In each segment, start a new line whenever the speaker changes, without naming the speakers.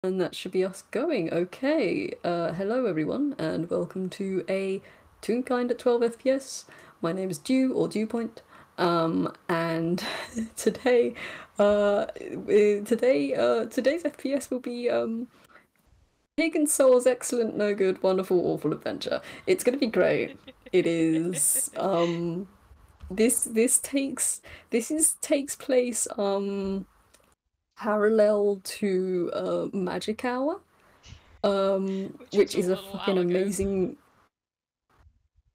And that should be us going. Okay. Hello everyone, and welcome to a Toonkind at 12 FPS. My name is Dew or Dewpoint. And today, today's FPS will be Pagan Soul's excellent, no good, wonderful, awful adventure. It's gonna be great. It is. This takes place parallel to Magic Hour.
Which was
Which
a
is a
little
fucking
while ago.
amazing.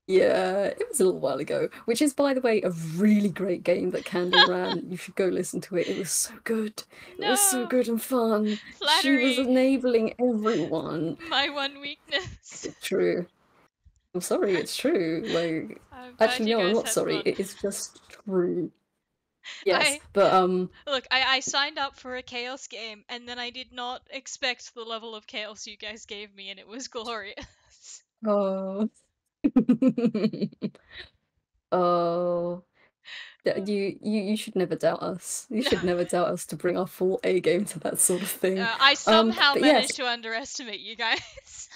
Yeah, it was a little while ago. Which is, by the way, a really great game that Candle ran. You should go listen to it. It was so good. It was so
No!
good and fun. She was
Flattery!
enabling everyone.
My one weakness.
It's true. I'm sorry, it's true. Like,
I'm glad
actually,
you
no, I'm
guys
not
had
sorry.
fun.
It is just true. Yes,
I
but
look, I signed up for a chaos game and then I did not expect the level of chaos you guys gave me and it was glorious.
oh, oh. You should never doubt us. You
No.
should never doubt us to bring our full A game to that sort of thing.
I somehow
But yes.
managed to underestimate you guys.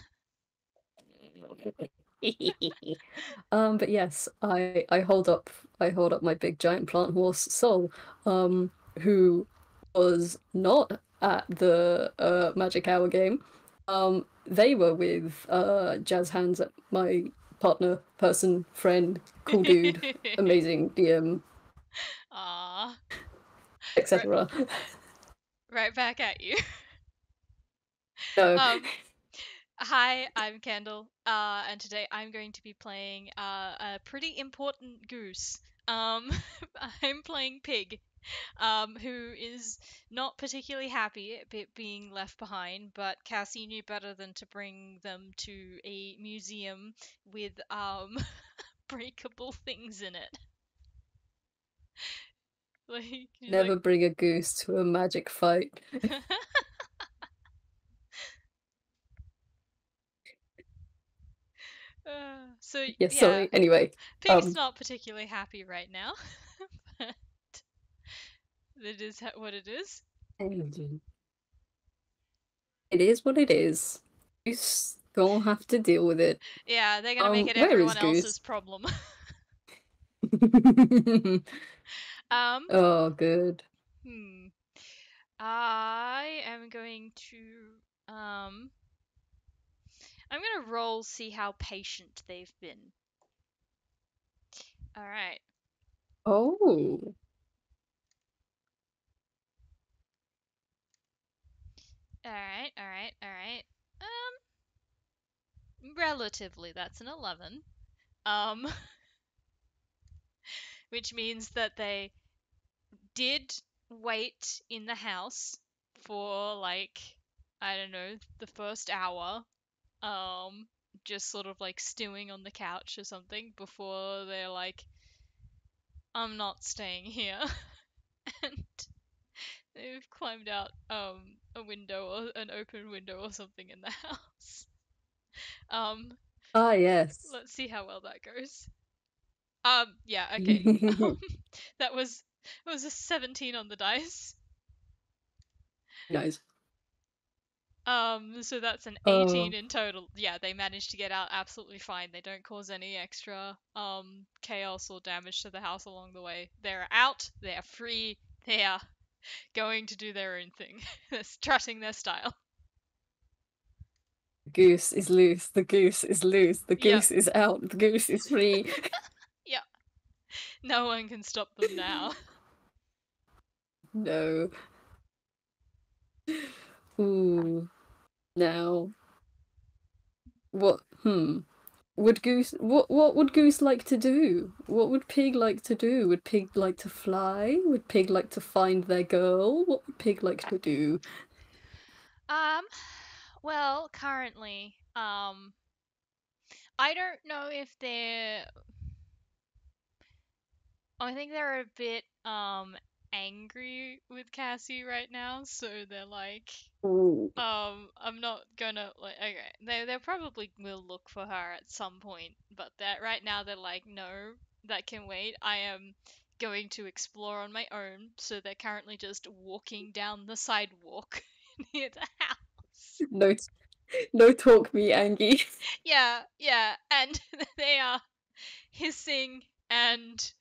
But yes, I hold up my big giant plant horse Soul, who was not at the Magic Hour game. They were with Jazz Hands, my partner, person, friend, cool dude, amazing DM,
Ah, right,
etc.
right back at you.
No.
Um, Hi, I'm Kendall, and today I'm going to be playing a pretty important goose. Um, I'm playing Pig, who is not particularly happy at being left behind, but Cassie knew better than to bring them to a museum with breakable things in it. Like, she's like,
Never bring a goose to a magic fight.
so
Yeah,
yeah,
sorry. Anyway,
Pig's
um,
not particularly happy right now, but it is what it is.
it is what it is. Goose gonna have to deal with it.
Yeah, they're gonna make it
Where is
everyone
Goose?
else's problem. um,
Oh, good.
hmm. I am going to I'm gonna roll see how patient they've been. Alright.
Oh,
Alright. Relatively, that's an 11. Um, which means that they did wait in the house for like, I don't know, the first hour um just sort of like stewing on the couch or something before they're like, I'm not staying here. And they've climbed out a window or an open window or something in the house. um
ah, yes.
let's see how well that goes. Yeah, okay. um that was it was a 17 on the dice.
Nice.
So that's an 18
Oh,
in total. Yeah, they managed to get out absolutely fine. They don't cause any extra chaos or damage to the house along the way. They're out, they're free, they're going to do their own thing. They're strutting their style.
the goose is loose. The goose is loose. The
Yep,
goose is out. The goose is free.
yep. No one can stop them now.
No. Ooh. Now, what? What would Goose like to do? What would Pig like to do? Would Pig like to fly? Would Pig like to find their girl? What would Pig like to do?
Um, well, currently, I don't know if they're I think they're a bit angry with Cassie right now, so they're like,
Ooh.
I'm not gonna like, okay, they probably will look for her at some point, but that right now they're like, no, that can wait. I am going to explore on my own, so they're currently just walking down the sidewalk near the house.
No, no talk me, Angie.
Yeah, yeah, and they are hissing and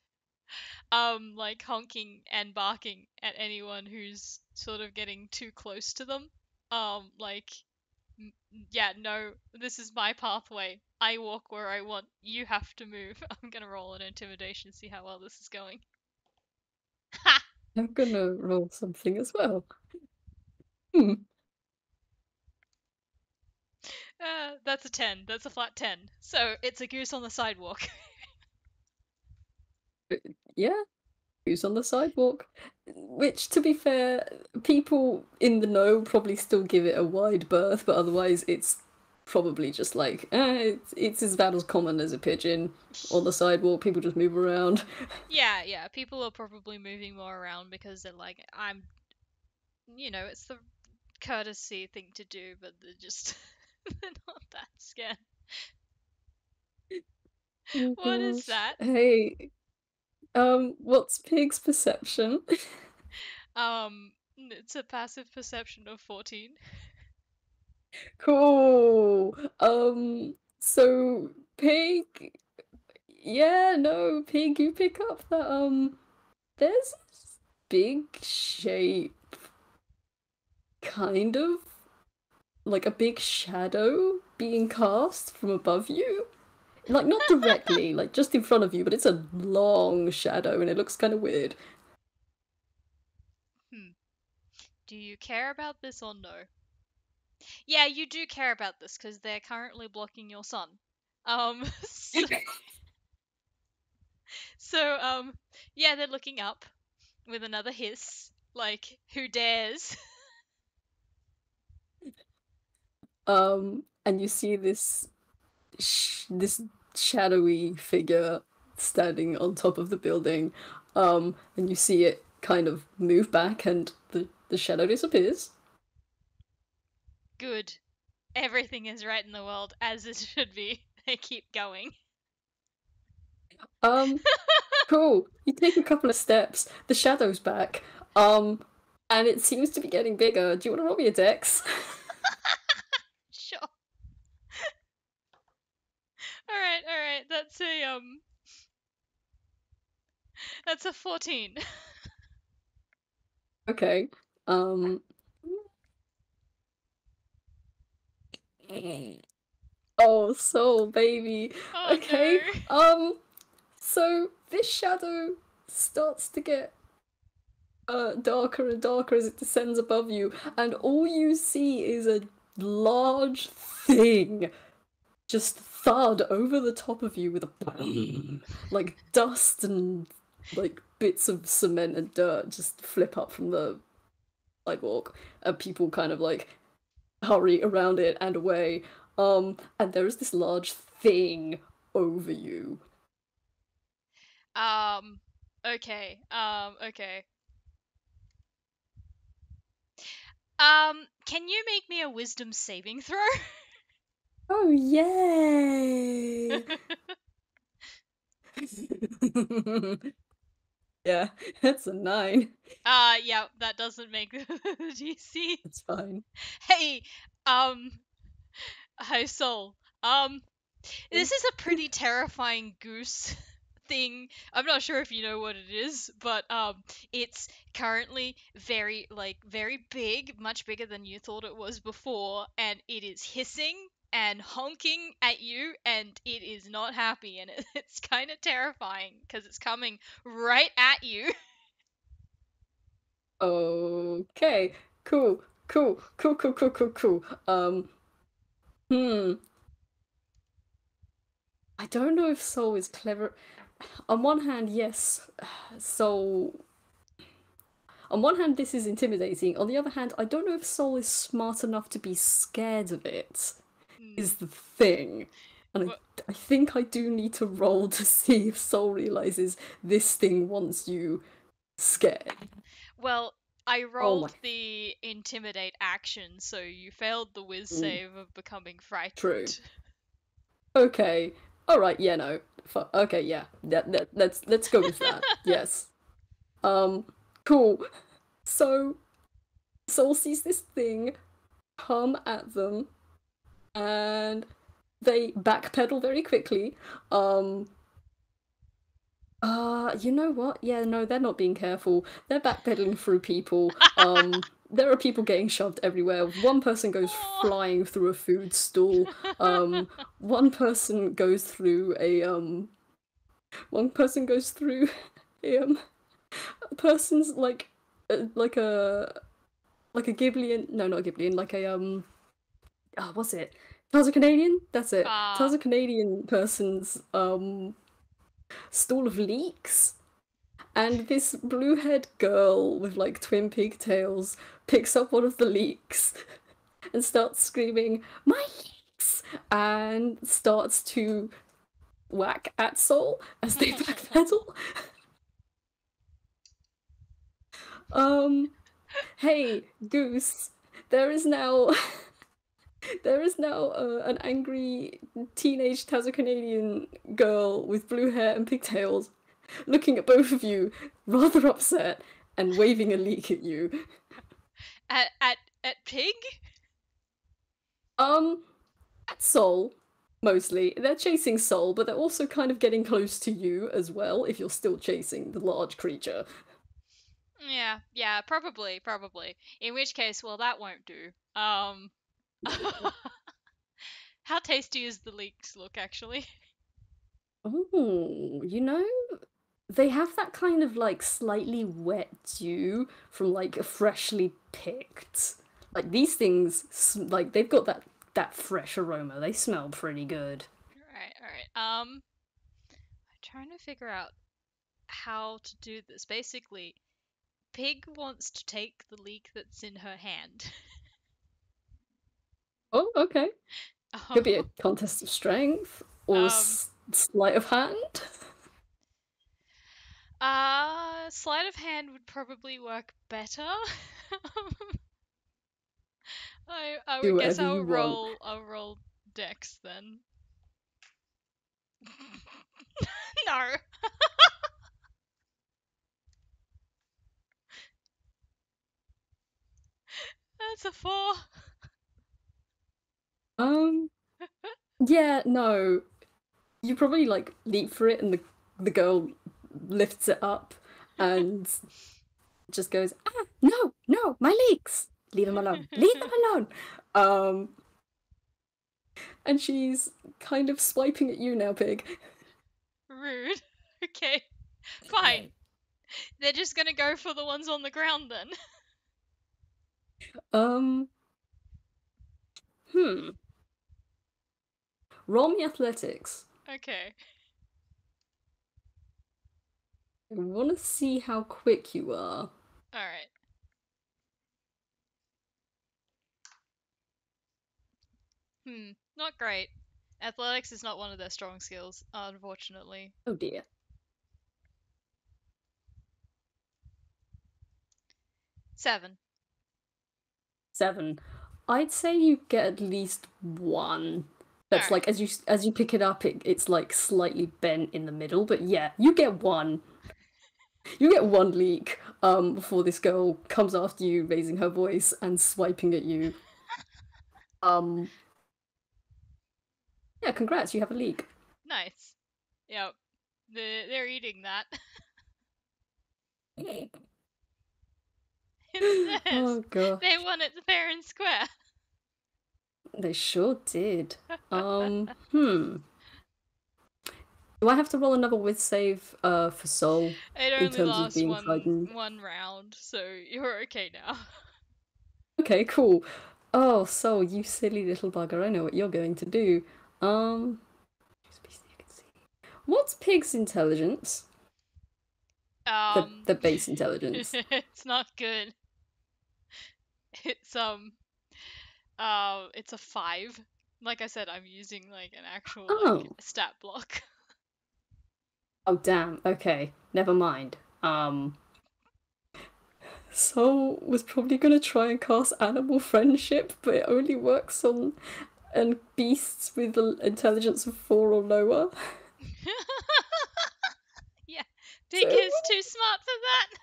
like honking and barking at anyone who's sort of getting too close to them. Like yeah, no, this is my pathway. I walk where I want. You have to move. I'm gonna roll an intimidation, see how well this is going. Ha!
I'm gonna roll something as well. Hmm.
That's a 10. That's a flat 10. So it's a goose on the sidewalk.
Yeah, who's on the sidewalk? Which, to be fair, people in the know probably still give it a wide berth, but otherwise it's probably just like, it's as bad as common as a pigeon on the sidewalk. People just move around.
Yeah, yeah. People are probably moving more around because they're like, it's the courtesy thing to do, but they're just they're not that scared.
Oh
What is
gosh.
that?
Hey, what's Pig's perception?
It's a passive perception of 14.
Cool. So Pig, yeah, no, Pig, you pick up that there's this big shape, kind of like a big shadow being cast from above you. Like not directly, like just in front of you, but it's a long shadow and it looks kind of weird.
Hmm. Do you care about this or no? Yeah, you do care about this because they're currently blocking your sun. So, so yeah, they're looking up with another hiss, like, who dares?
And you see this shadowy figure standing on top of the building, and you see it kind of move back, and the shadow disappears.
Good. Everything is right in the world as it should be. They keep going.
Um, cool. You take a couple of steps, the shadow's back, um, and it seems to be getting bigger. Do you want to roll me a dex?
Sure. Alright, alright. That's a 14.
Okay. Um, oh, soul, baby.
Oh
Okay.
no.
So this shadow starts to get darker and darker as it descends above you, and all you see is a large thing just thud over the top of you with a boom. Like dust and like bits of cement and dirt just flip up from the sidewalk, and people kind of like hurry around it and away. And there is this large thing over you.
Um, okay. Can you make me a wisdom saving throw?
Oh, yay! Yeah, that's a 9.
Yeah, that doesn't make the DC.
It's fine.
Hey, um, hi Soul. Um, this is a pretty terrifying goose thing. I'm not sure if you know what it is, but it's currently very big, much bigger than you thought it was before, and it is hissing and honking at you, and it is not happy, and it's kind of terrifying because it's coming right at you.
Okay, cool. Hmm. I don't know if Soul is clever. On one hand, yes, Soul. On one hand, this is intimidating. On the other hand, I don't know if Soul is smart enough to be scared of it,
Hmm.
is the thing. And
Wh-
I think I do need to roll to see if Soul realizes this thing wants you scared.
Well, I
Oh my,
rolled the intimidate action, so you failed the whiz
mm,
save of becoming
true.
frightened.
Okay. All right. Yeah. No. Okay. Yeah. Let's go with that. Yes. Um. Cool. So Soul sees this thing. come at them and they backpedal very quickly. Um, you know what? Yeah, no, they're not being careful. They're backpedaling through people. There are people getting shoved everywhere. One person goes
Oh.
flying through a food stall. One person goes through one person goes through a person's like a like a Ghiblian, no, not a Ghiblian, like a what's it? Tarzan Canadian? That's it.
Ah.
Tarzan Canadian person's stall of leeks. And this blue-haired girl with like twin pigtails picks up one of the leeks and starts screaming, "My leeks!" and starts to whack at Soul as they backpedal. Um, hey, Goose, there is now there is now an angry teenage Tazo-Canadian girl with blue hair and pigtails looking at both of you, rather upset, and waving a leek at you.
At Pig?
Um, at Soul, mostly. They're chasing Soul, but they're also kind of getting close to you as well, if you're still chasing the large creature.
Yeah, probably. In which case, well, that won't do. How tasty is the leeks look, actually?
Oh, they have that kind of like slightly wet dew from like a freshly picked. Like these things, like they've got that fresh aroma. They smell pretty good.
Alright. I'm trying to figure out how to do this. Basically, Pig wants to take the leek that's in her hand.
Oh, okay. Could be a contest of strength or
um,
sleight of hand.
Sleight of hand would probably work better. I
Do
would guess
whatever you want.
I'll roll Dex then. No, that's a 4.
Um, yeah, no. You probably like leap for it, and the girl lifts it up and just goes, "Ah, no, no, my leeks! Leave them alone! Leave them alone!" Um, and she's kind of swiping at you now, Pig.
Rude. Okay, fine. They're just gonna go for the ones on the ground then.
Um, hmm. Roll me athletics.
Okay.
I want to see how quick you are.
Alright. Not great. Athletics is not one of their strong skills, unfortunately.
Oh dear.
7.
7. I'd say you get at least one. That's
Alright.
like as you pick it up, it's like slightly bent in the middle, but yeah, you get one. You get one leak before this girl comes after you, raising her voice and swiping at you. Um yeah, congrats, you have a leak.
Nice. Yep. They're eating that. It's theirs.
Oh
They
gosh.
won it fair and square.
They sure did. Do I have to roll another with save for soul
It
in
only
terms of
lasts
being
one
frightened?
one round, so you're okay now.
Okay, cool. Oh, Soul, you silly little bugger, I know what you're going to do. Um what's Pig's intelligence? The base intelligence.
It's not good. It's it's a 5. Like I said, I'm using like an actual like
Oh.
stat block.
Oh damn, okay. Never mind. Soul was probably gonna try and cast animal friendship, but it only works on beasts with an intelligence of 4 or lower.
Yeah,
So
Pig is too smart for that.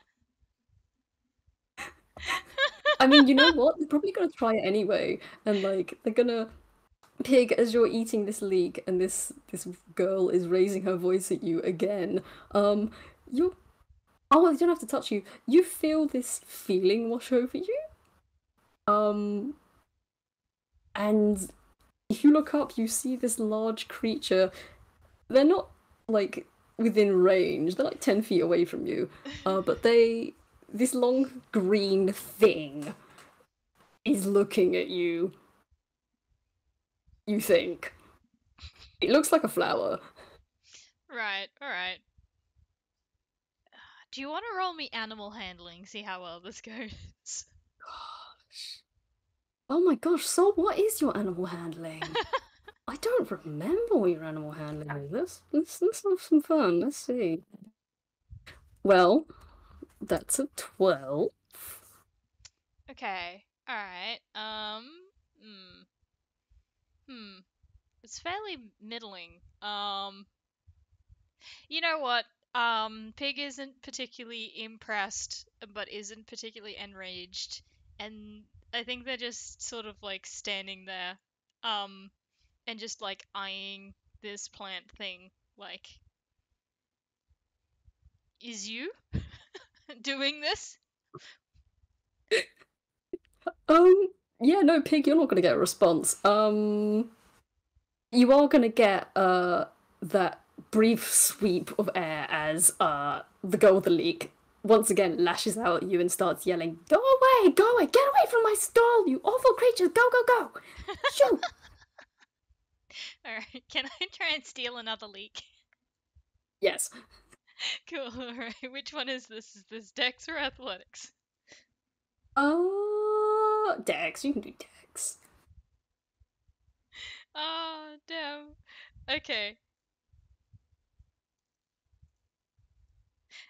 I mean, you know what? They're probably gonna try it anyway, and like they're gonna Pig, as you're eating this leek and this girl is raising her voice at you again. You Oh, you don't have to touch you. You feel this feeling wash over you. Um, and if you look up, you see this large creature. They're not like within range. They're like 10 feet away from you. But this long green thing is looking at you. You think it looks like a flower.
Right, alright. Do you want to roll me animal handling, see how well this goes?
Gosh. Oh my gosh, so what is your animal handling? I don't remember what your animal handling is. Let's have some fun. Let's see. Well, that's a 12.
Okay, alright. Hmm. Hmm. It's fairly middling. You know what? Pig isn't particularly impressed, but isn't particularly enraged, and I think they're just sort of like standing there, um, and just like eyeing this plant thing. Like, is you doing this?
Um, yeah, no, Pig, you're not gonna get a response. You are gonna get that brief sweep of air as the girl with the leak once again lashes out at you and starts yelling, go away, get away from my stall, you awful creatures, go. Shoo!
All right, can I try and steal another leak?
Yes.
Cool. All right, which one is this? Is this Dex or Athletics?
Dex, you can do Dex.
Oh, damn. Okay,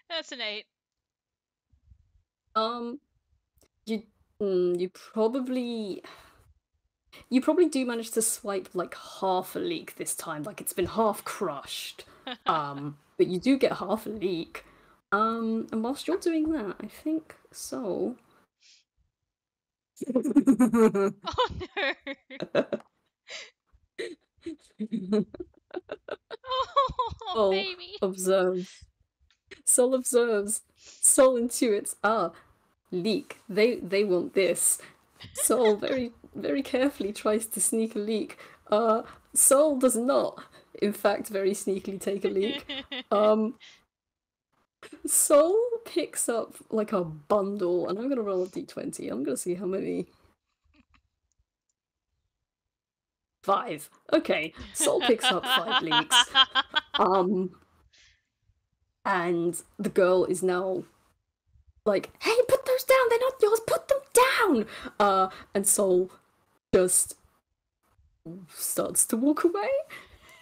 that's an 8.
Um, you you probably do manage to swipe like half a leak this time, like it's been half crushed. But you do get half a leak. And whilst you're doing that, I think so.
Oh no. Oh,
Soul
baby.
observes. Soul observes. Soul intuits. Ah, leak. They want this. Soul very carefully tries to sneak a leak. Soul does not, in fact, very sneakily take a leak. Um, Soul picks up like a bundle, and I'm gonna roll a d20. I'm gonna see how many. 5. Okay, Soul picks up 5 leaks. Um, and the girl is now like, "Hey, put those down. They're not yours. Put them down." And Soul just starts to walk away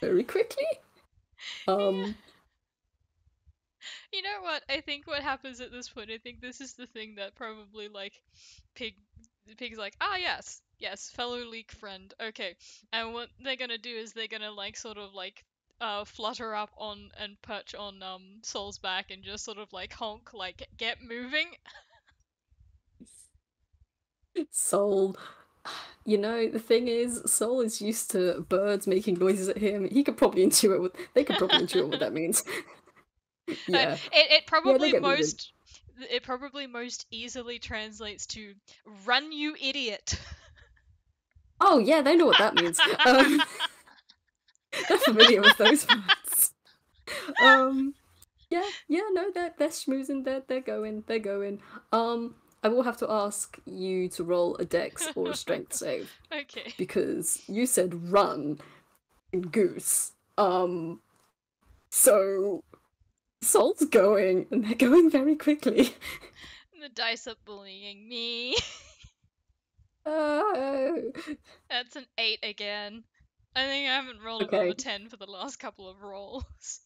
very quickly.
Yeah.
Um,
You know what? I think what happens at this point, I think this is the thing that probably like Pig Pig's like, ah yes, fellow leak friend. Okay. And what they're gonna do is they're gonna like sort of like flutter up on and perch on Soul's back and just sort of like honk like get moving.
Soul, the thing is, Soul is used to birds making noises at him. He could probably intuit what they could probably intuit what that means.
it,
Yeah.
it
Yeah, they
probably
get moving.
most it probably most easily translates to run you idiot.
Oh yeah, they know what that means. They're familiar with those words. Um, yeah, no, they're schmoozing, they're going. I will have to ask you to roll a dex or a strength save
Okay.
because you said run in goose. So Soul's going, and they're going very quickly.
The dice are bullying me.
Uh,
That's an 8 again. I think I haven't rolled above a
okay.
10 for the last couple of rolls.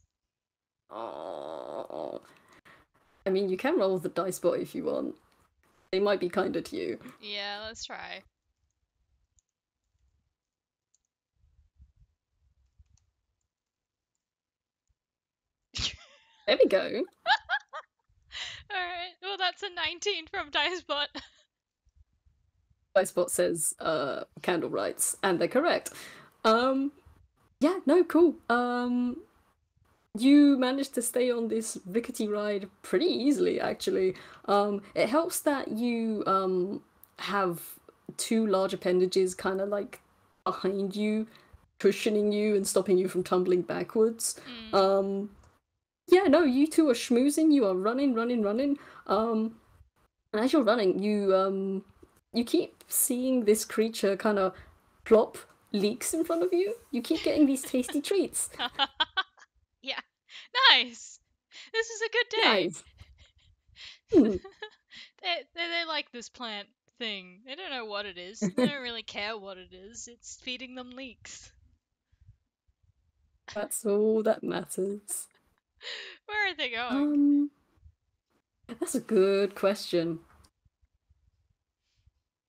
Oh, I mean, you can roll the dice bot if you want. They might be kinder to you.
Yeah, let's try.
There we go.
Alright, well, that's a 19 from Dicebot.
Spot says candle rights, and they're correct. Um, yeah, no, cool. You managed to stay on this rickety ride pretty easily, actually. It helps that you have two large appendages kind of like behind you, cushioning you and stopping you from tumbling backwards.
Mm.
Um, yeah, no, you two are schmoozing. You are running, running, running. And as you're running, you keep seeing this creature kind of plop leaks in front of you. You keep getting these tasty treats.
Yeah. Nice. This is a good day.
Nice. Hmm,
They like this plant thing. They don't know what it is. They don't really care what it is. It's feeding them leeks.
that's all that matters.
Where are they going?
Um, that's a good question.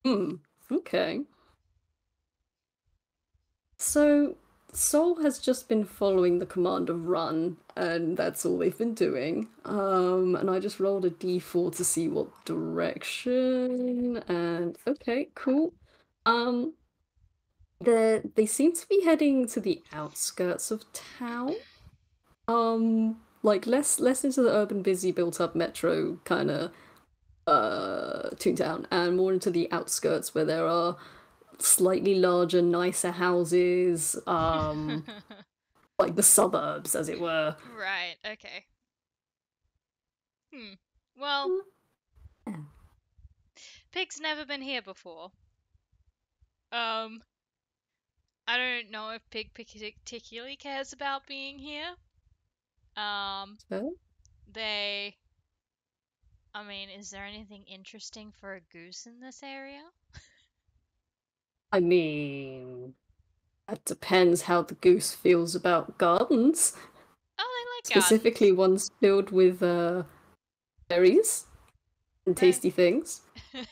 Hmm, okay. So Soul has just been following the command of run, and that's all they've been doing. And I just rolled a d4 to see what direction, and okay, cool. Um, they seem to be heading to the outskirts of town. Like less into the urban, busy, built-up metro kind of Toontown, and more into the outskirts where there are slightly larger, nicer houses, like the suburbs, as it were.
Right, okay. Hmm. Well,
Yeah.
Pig's never been here before. Um, I don't know if Pig particularly cares about being here. Um,
So,
they. I mean, is there anything interesting for a goose in this area?
I mean, that depends how the goose feels about gardens,
Oh, they like
specifically
gardens.
ones filled with berries and
They,
tasty things,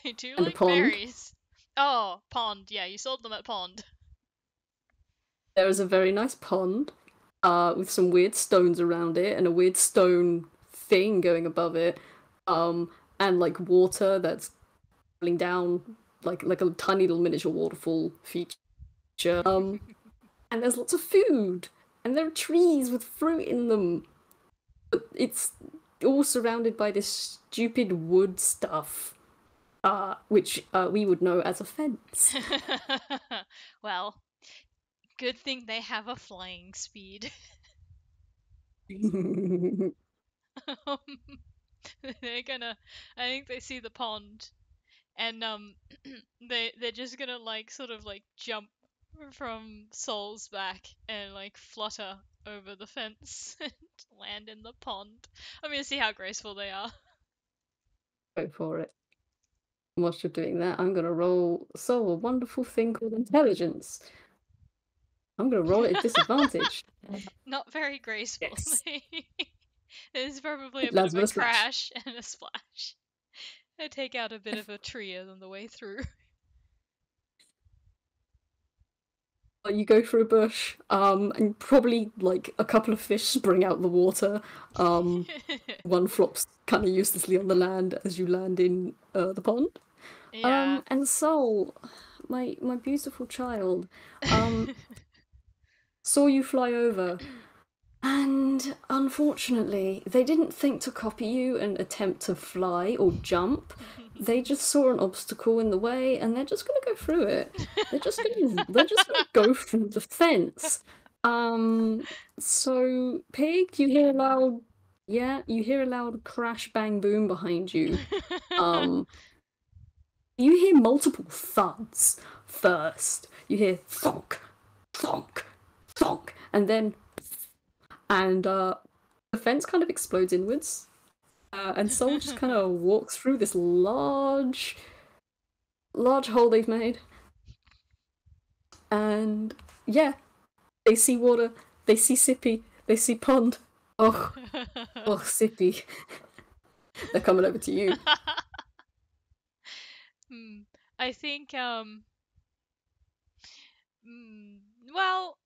they do
and a
like
pond.
berries. Oh, pond. Yeah, you sold them at pond.
There is a very nice pond, with some weird stones around it and a weird stone thing going above it, um, and like water that's falling down, like a tiny little miniature waterfall feature. And there's lots of food, and there are trees with fruit in them. But it's all surrounded by this stupid wood stuff, which we would know as a fence.
Well, good thing they have a flying speed. Um, they're gonna. I think they see the pond, and they're just gonna like sort of like jump from Soul's back and like flutter over the fence and land in the pond. I'm gonna see how graceful they are.
Go for it. Whilst you're doing that, I'm gonna roll a wonderful thing called intelligence. I'm gonna roll it at disadvantage.
Not very graceful.
Yes.
There's probably
It
a bit
lands
of a
with a splash.
crash and a splash. They take out a bit of a tree on the way through.
You go through a bush, and probably like a couple of fish spring out the water. One flops kind of uselessly on the land as you land in the pond.
Yeah.
And Soul, my beautiful child, um, saw you fly over, and unfortunately, they didn't think to copy you and attempt to fly or jump. They just saw an obstacle in the way, and they're just gonna go through it. They're just gonna go through the fence. Um, so Pig, you hear a loud crash, bang, boom behind you. Um, you hear multiple thuds first. You hear thonk, thonk, thonk, and then the fence kind of explodes inwards. And Soul just kind of walks through this large hole they've made. And yeah, they see water, they see Sippy, they see pond. Oh, oh, Sippy. They're coming over to you.
Hmm. I think mm, well,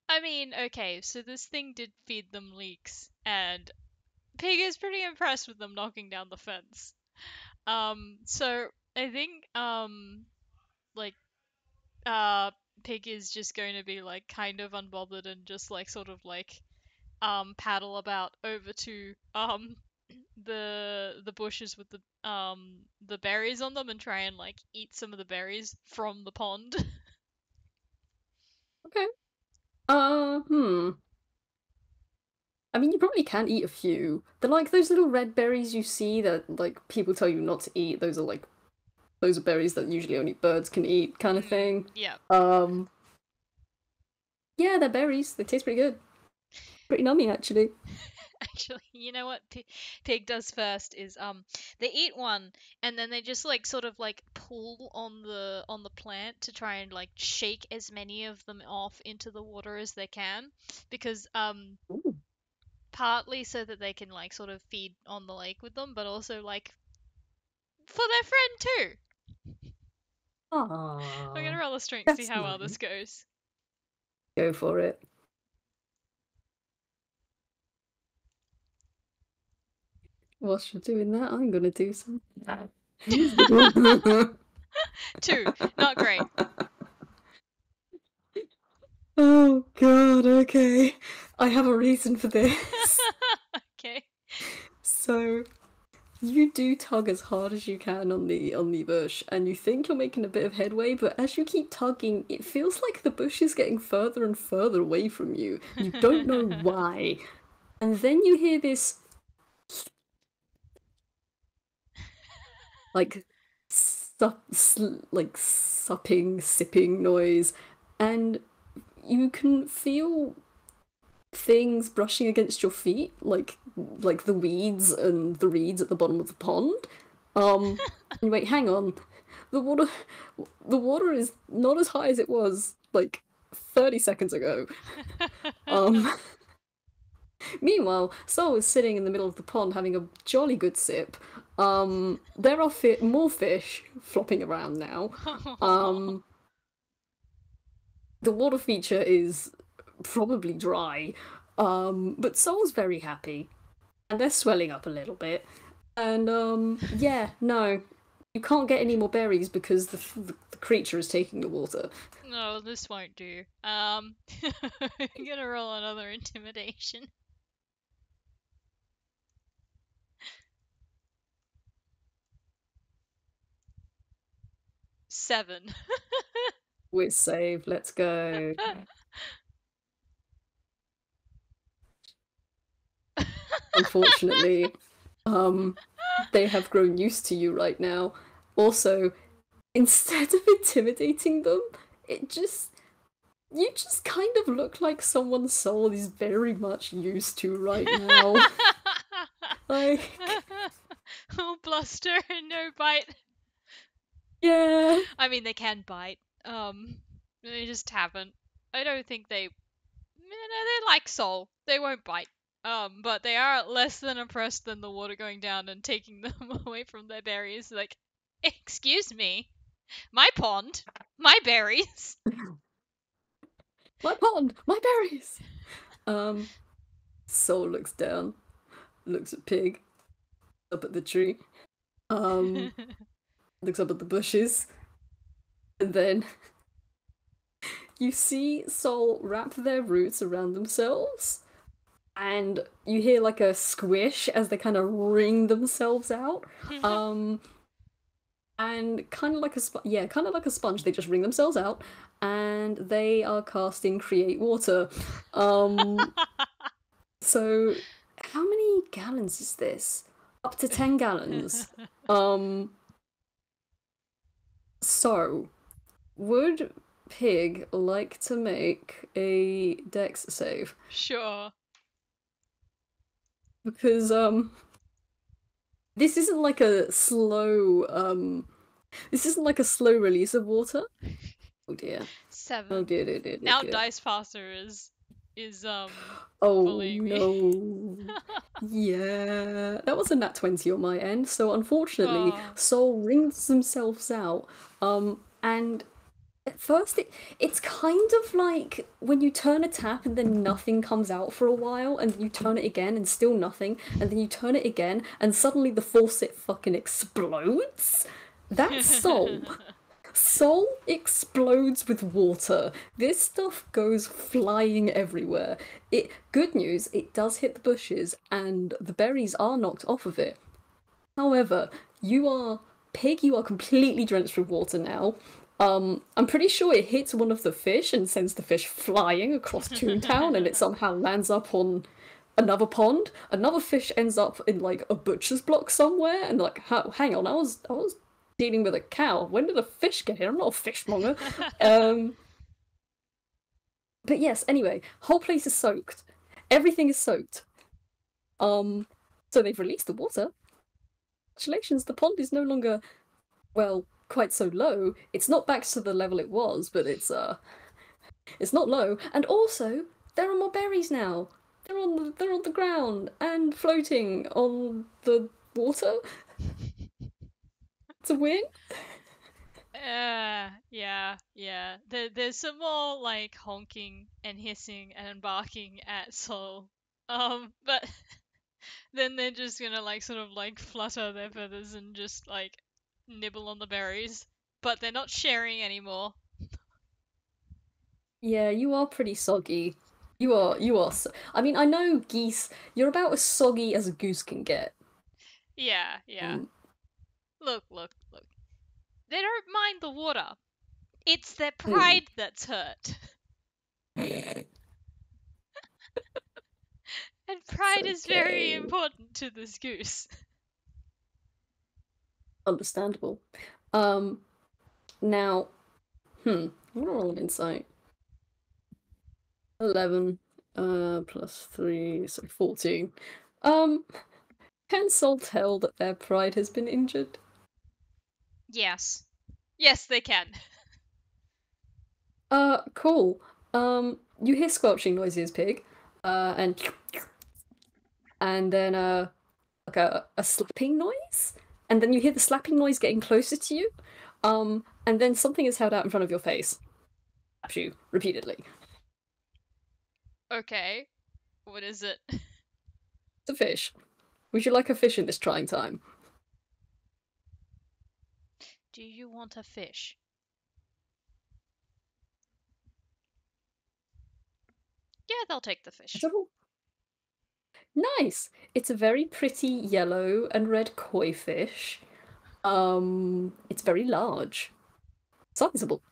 I mean, okay, so this thing did feed them leeks, and Pig is pretty impressed with them knocking down the fence. So I think like uh Pig is just going to be like kind of unbothered and just like sort of like paddle about over to the bushes with the berries on them and try and like eat some of the berries from the pond.
Okay. Hmm. I mean, you probably can eat a few. They're like those little red berries you see that like people tell you not to eat. Those are berries that usually only birds can eat, kind of thing.
Yeah.
Um, yeah, they're berries. They taste pretty good. Pretty nummy, actually.
Actually, you know what Pig does first is they eat one and then they just like sort of like pull on the plant to try and like shake as many of them off into the water as they can because
Ooh.
partly so that they can like sort of feed on the lake with them, but also like for their friend too. I'm gonna
Ah,
roll a strength, see
that's
how well this
nice.
goes.
Go for it. Whilst you're doing that, I'm gonna do some.
Two, not great.
Oh God, okay. I have a reason for this.
Okay.
So you do tug as hard as you can on the bush, and you think you're making a bit of headway, but as you keep tugging, it feels like the bush is getting further and further away from you. You don't know why. And then you hear this like like supping, sipping noise, and you can feel things brushing against your feet, like the weeds and the reeds at the bottom of the pond. And wait, hang on. The water the water is not as high as it was like 30 seconds ago. Um Meanwhile, Sol is sitting in the middle of the pond having a jolly good sip. There are more fish flopping around now. Um the water feature is probably dry. But Sol's very happy. And they're swelling up a little bit. And yeah, no, you can't get any more berries because the creature is taking the water.
No, this won't do. I'm gonna roll another intimidation. 7.
We're saved. Let's go. Unfortunately, um, they have grown used to you right now. Also, instead of intimidating them, it just you just kind of look like someone's soul is very much used to right now. Like,
Oh, bluster and no bite.
yeah.
I mean, they can bite. They just haven't. I don't think they. No, they like Soul. They won't bite. But they are less than impressed than the water going down and taking them away from their berries. Like, excuse me, my pond, my berries.
My pond, my berries. Um, Soul looks down, looks at Pig, up at the tree, um, looks up at the bushes, and then you see Soul wrap their roots around themselves, and you hear like a squish as they kind of wring themselves out. Um, and kind of like yeah, kind of like a sponge, they just wring themselves out, and they are casting Create Water. Um, So, how many gallons is this? Up to 10 gallons. Um, so, would Pig like to make a Dex save?
Sure.
Because, this isn't like a slow, this isn't like a slow release of water. Oh dear. Oh
7.
dear, dear, dear, dear,
Now
dear.
Dice Passer is
Oh
bullying me.
no. Yeah, that was a nat 20 on my end. So unfortunately,
Oh.
Soul wrings themselves out. And at first it's kind of like when you turn a tap and then nothing comes out for a while, and you turn it again and still nothing, and then you turn it again and suddenly the faucet fucking explodes. That's Soul. Soul explodes with water. This stuff goes flying everywhere. Good news, it does hit the bushes and the berries are knocked off of it. However, you are Pig, you are completely drenched with water now. I'm pretty sure it hits one of the fish and sends the fish flying across Toontown and it somehow lands up on another pond. Another fish ends up in like a butcher's block somewhere and like hang on, I was dealing with a cow. When did a fish get here? I'm not a fishmonger. Um but yes, anyway, whole place is soaked. Everything is soaked. Um so they've released the water. Congratulations, the pond is no longer, well, quite so low. It's not back to the level it was, but it's not low. And also, there are more berries now. They're on the ground and floating on the water. It's a win.
Yeah. There's some more like honking and hissing and barking at Soul. But then they're just gonna like sort of like flutter their feathers and just like nibble on the berries. But they're not sharing anymore.
Yeah, you are pretty soggy. You are. I mean, I know geese. You're about as soggy as a goose can get.
Yeah.
Um,
Look. They don't mind the water. It's their
mm,
pride that's hurt. And
it's
pride is very
okay.
important to this goose.
Understandable. Um, now, what a roll of insight. 11 plus 3, so 14. Um, can Soul tell that their pride has been injured?
Yes. Yes, they can.
Cool. You hear squelching noises, Pig. And then like a slapping noise, and then you hear the slapping noise getting closer to you. And then something is held out in front of your face. Slaps you repeatedly.
Okay. What is it?
It's a fish. Would you like a fish in this trying time?
Do you want a fish? Yeah, they'll take the
It's
fish.
a nice. It's a very pretty yellow and red koi fish. It's very large, sizable.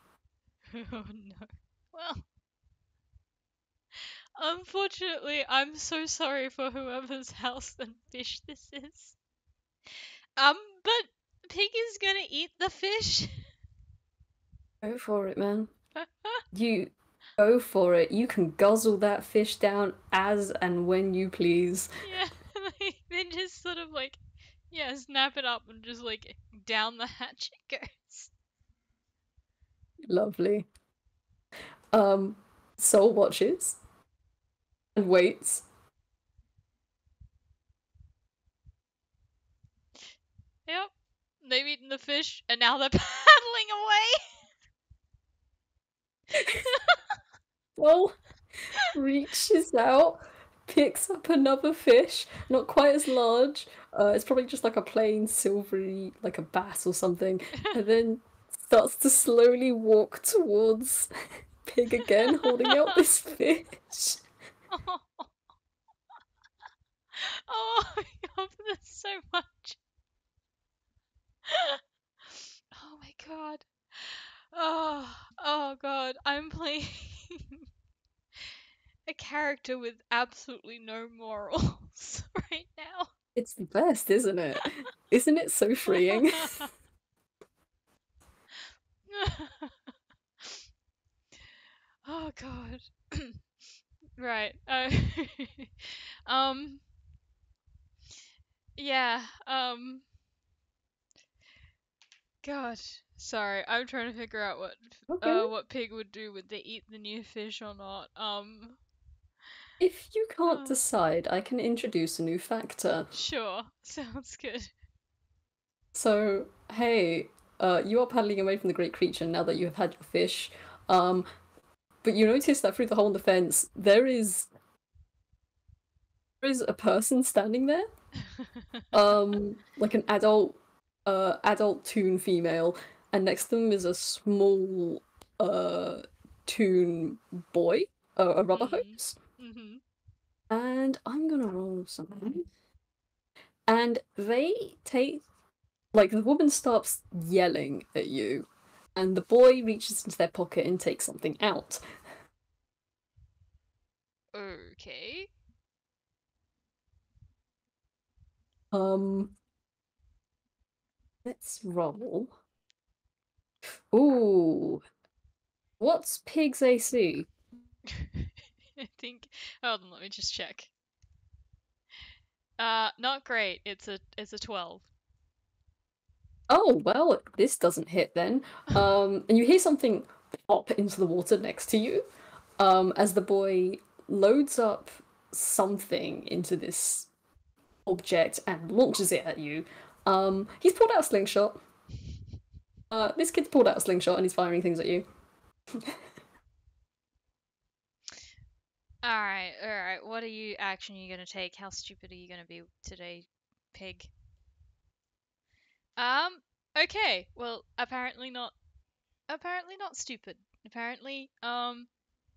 Oh no. Well, unfortunately, I'm so sorry for whoever's house and fish this is. But Pig is gonna eat the fish.
Go for it, man. You go for it. You can guzzle that fish down as and when you please.
Yeah, they just sort of like, yeah, snap it up and just like down the hatch it goes.
Lovely. Um, Soul watches and waits.
Yep, they've eaten the fish and now they're paddling away.
Soul reaches out, picks up another fish, not quite as large. It's probably just like a plain silvery, like a bass or something, and then starts to slowly walk towards Pig again, holding out this fish.
Oh, oh, I love this so much. Oh my god. Oh god. I'm playing a character with absolutely no morals right now.
It's the best, isn't it? Isn't it so freeing?
Oh god. Right. Um yeah. God. Sorry. I'm trying to figure out
Okay.
what Pig would do. Would they eat the new fish or not?
If you can't
uh,
decide, I can introduce a new factor.
sure. Sounds good.
So, hey, you are paddling away from the great creature now that you have had your fish. But you notice that through the hole in the fence, there is a person standing there. Like an adult toon female. and next to them is a small uh toon boy, a rubber
Mm.
hose.
Mhm.
And I'm gonna roll something. And they take, like, the woman starts yelling at you, and the boy reaches into their pocket and takes something out.
Okay.
Um, let's roll. Ooh, what's Pig's AC?
I think. Hold on, let me just check. Not great. It's a 12.
Oh, well, this doesn't hit then. And you hear something pop into the water next to you, as the boy loads up something into this object and launches it at you. He's pulled out a slingshot. This kid's pulled out a slingshot and he's firing things at you.
Alright, alright. What are you action you gonna take? How stupid are you gonna be today, pig? Um, okay. Well, apparently not stupid. Apparently,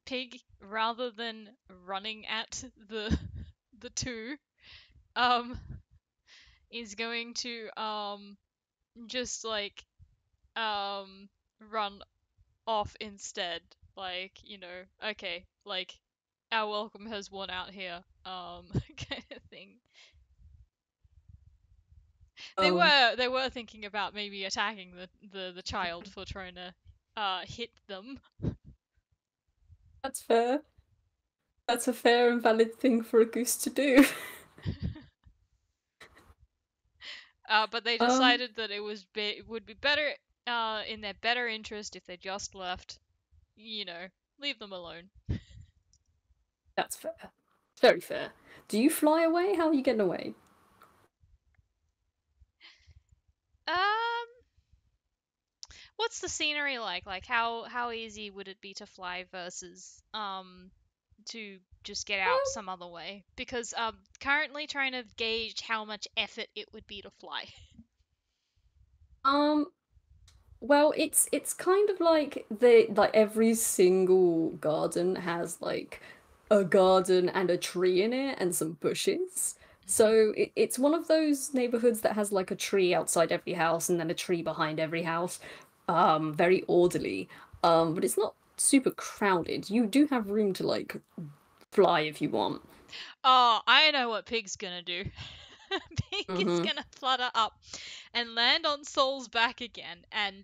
pig, rather than running at the the two, um, is going to just like um run off instead. Like, okay, like our welcome has won out here, kind of thing. They
Um,
were they were thinking about maybe attacking the child for trying to hit them.
that's fair. That's a fair and valid thing for a goose to do.
But they
Um,
decided that it would be better in their better interest if they just left, you know, leave them alone.
that's fair. Very fair. Do you fly away? How are you getting away?
Um, what's the scenery like? Like how easy would it be to fly versus to just get out some other way? Because currently trying to gauge how much effort it would be to fly.
Um, well, it's kind of like every single garden has like a garden and a tree in it and some bushes. So it's one of those neighborhoods that has like a tree outside every house and then a tree behind every house. Very orderly. But it's not super crowded. You do have room to like fly if you want.
Oh, I know what Pig's gonna do. Pig is
Mm-hmm.
gonna flutter up and land on Soul's back again, and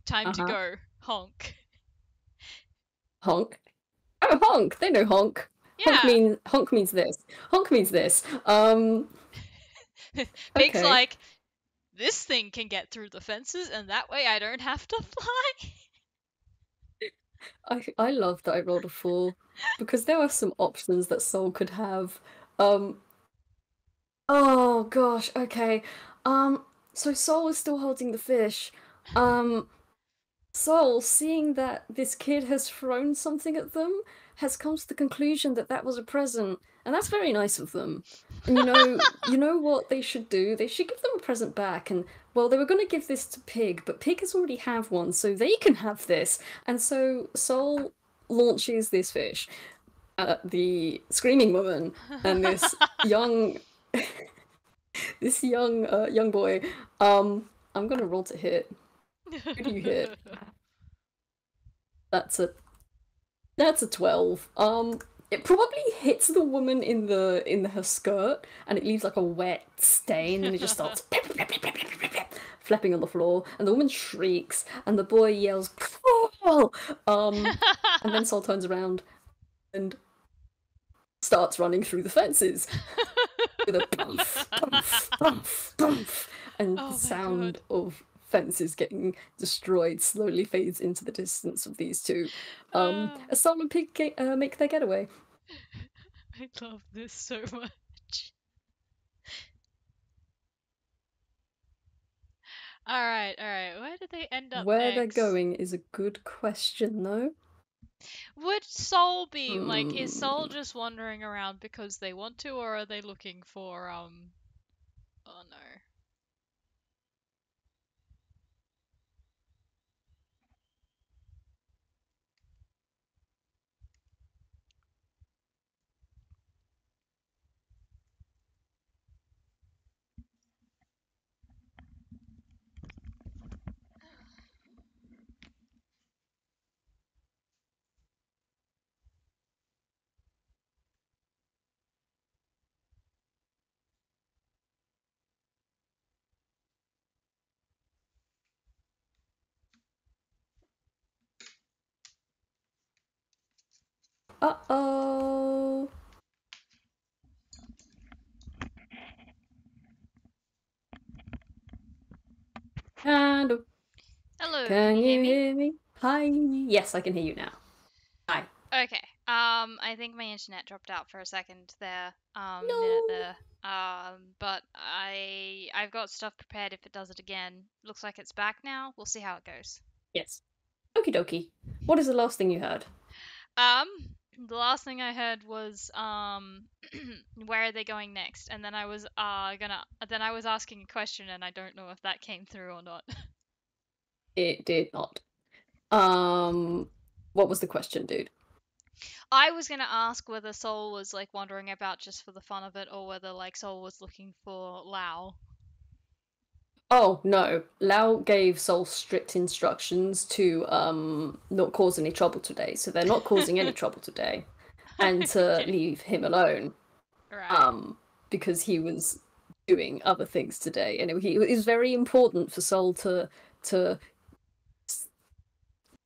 time to
Uh-huh.
go. Honk.
Honk. Oh, honk. They know honk.
Yeah.
Honk means this. Honk means this.
Pig's
Okay.
like, this thing can get through the fences, and that way I don't have to fly.
I love that I rolled a 4 because there were some options that Soul could have. Um, oh gosh, okay. So Soul is still holding the fish. Um, Soul, seeing that this kid has thrown something at them, has come to the conclusion that that was a present, and that's very nice of them. And you know what they should do? They should give them a present back. And well, they were going to give this to Pig, but Pig has already have one, so they can have this. And so Soul launches this fish at the screaming woman and young, this young boy. I'm gonna roll to hit. Who do you hit? That's a That's a 12. It probably hits the woman in her skirt and it leaves like a wet stain and it just starts flapping on the floor and the woman shrieks and the boy yells "Crawl!" And then Sol turns around and starts running through the fences with a bump, bump, bump, bump, and the
Oh my
sound
god.
of fences getting destroyed slowly fades into the distance of these two.
Uh,
As Sol and Pig make their getaway.
I love this so much. Alright, alright. Where did they end up
Where they're
next?
going is a good question, though.
Would Soul be like, is Soul
Hmm.
just wandering around because they want to, or are they looking for oh no.
Uh-oh. And
Hello, can
can
you hear
you
me?
hear me? Hi. Yes, I can hear you now. Hi.
Okay. I think my internet dropped out for a second there. Minute
No.
there. But I've got stuff prepared if it does it again. Looks like it's back now. We'll see how it goes.
Yes. Okie dokie. What is the last thing you heard?
Um, the last thing I heard was where are they going next? And then I was asking a question and I don't know if that came through or not.
It did not. Um, what was the question, dude?
I was gonna ask whether Soul was like wandering about just for the fun of it, or whether like Soul was looking for Lao.
Oh no, Lao gave Sol strict instructions to not cause any trouble today, so they're not causing any trouble today, and to
Okay,
leave him alone,
right.
um, because he was doing other things today, and it was very important for Sol to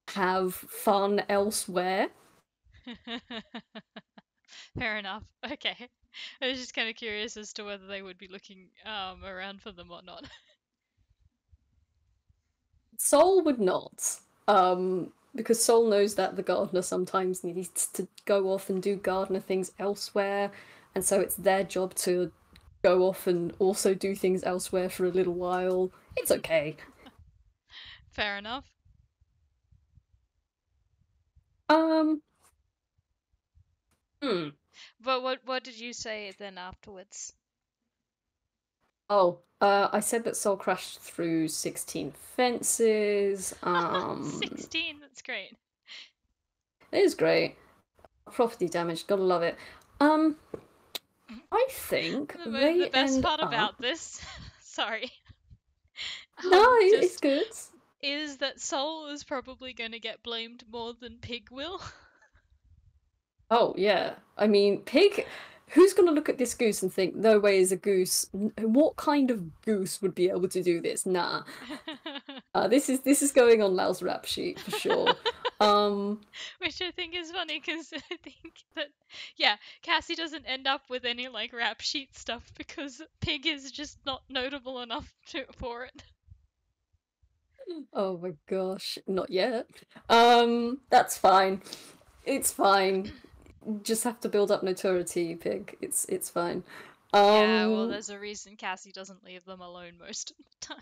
have fun elsewhere.
Fair enough. Okay. I was just kind of curious as to whether they would be looking around for them or not.
Sol would not, because Sol knows that the gardener sometimes needs to go off and do gardener things elsewhere, and so it's their job to go off and also do things elsewhere for a little while. It's okay.
Fair enough.
Um, hmm.
But what did you say then afterwards?
Oh, I said that Sol crashed through 16 fences.
16, that's great.
It is great. Property damage, gotta love it. Um, I think
The
they
best
end
part about
up.
this, sorry,
No, it's
just
good.
is that Soul is probably going to get blamed more than Pig will.
Oh yeah. I mean, pig. Who's gonna look at this goose and think, no way is a goose? What kind of goose would be able to do this? Nah. This is going on Lao's rap sheet for sure. Um.
Which I think is funny because I think that, yeah, Cassie doesn't end up with any like rap sheet stuff because Pig is just not notable enough for it.
Oh my gosh, not yet. That's fine. It's fine. Just have to build up notoriety, pig. It's fine.
Yeah, well,
Um.
there's a reason Cassie doesn't leave them alone most of the time.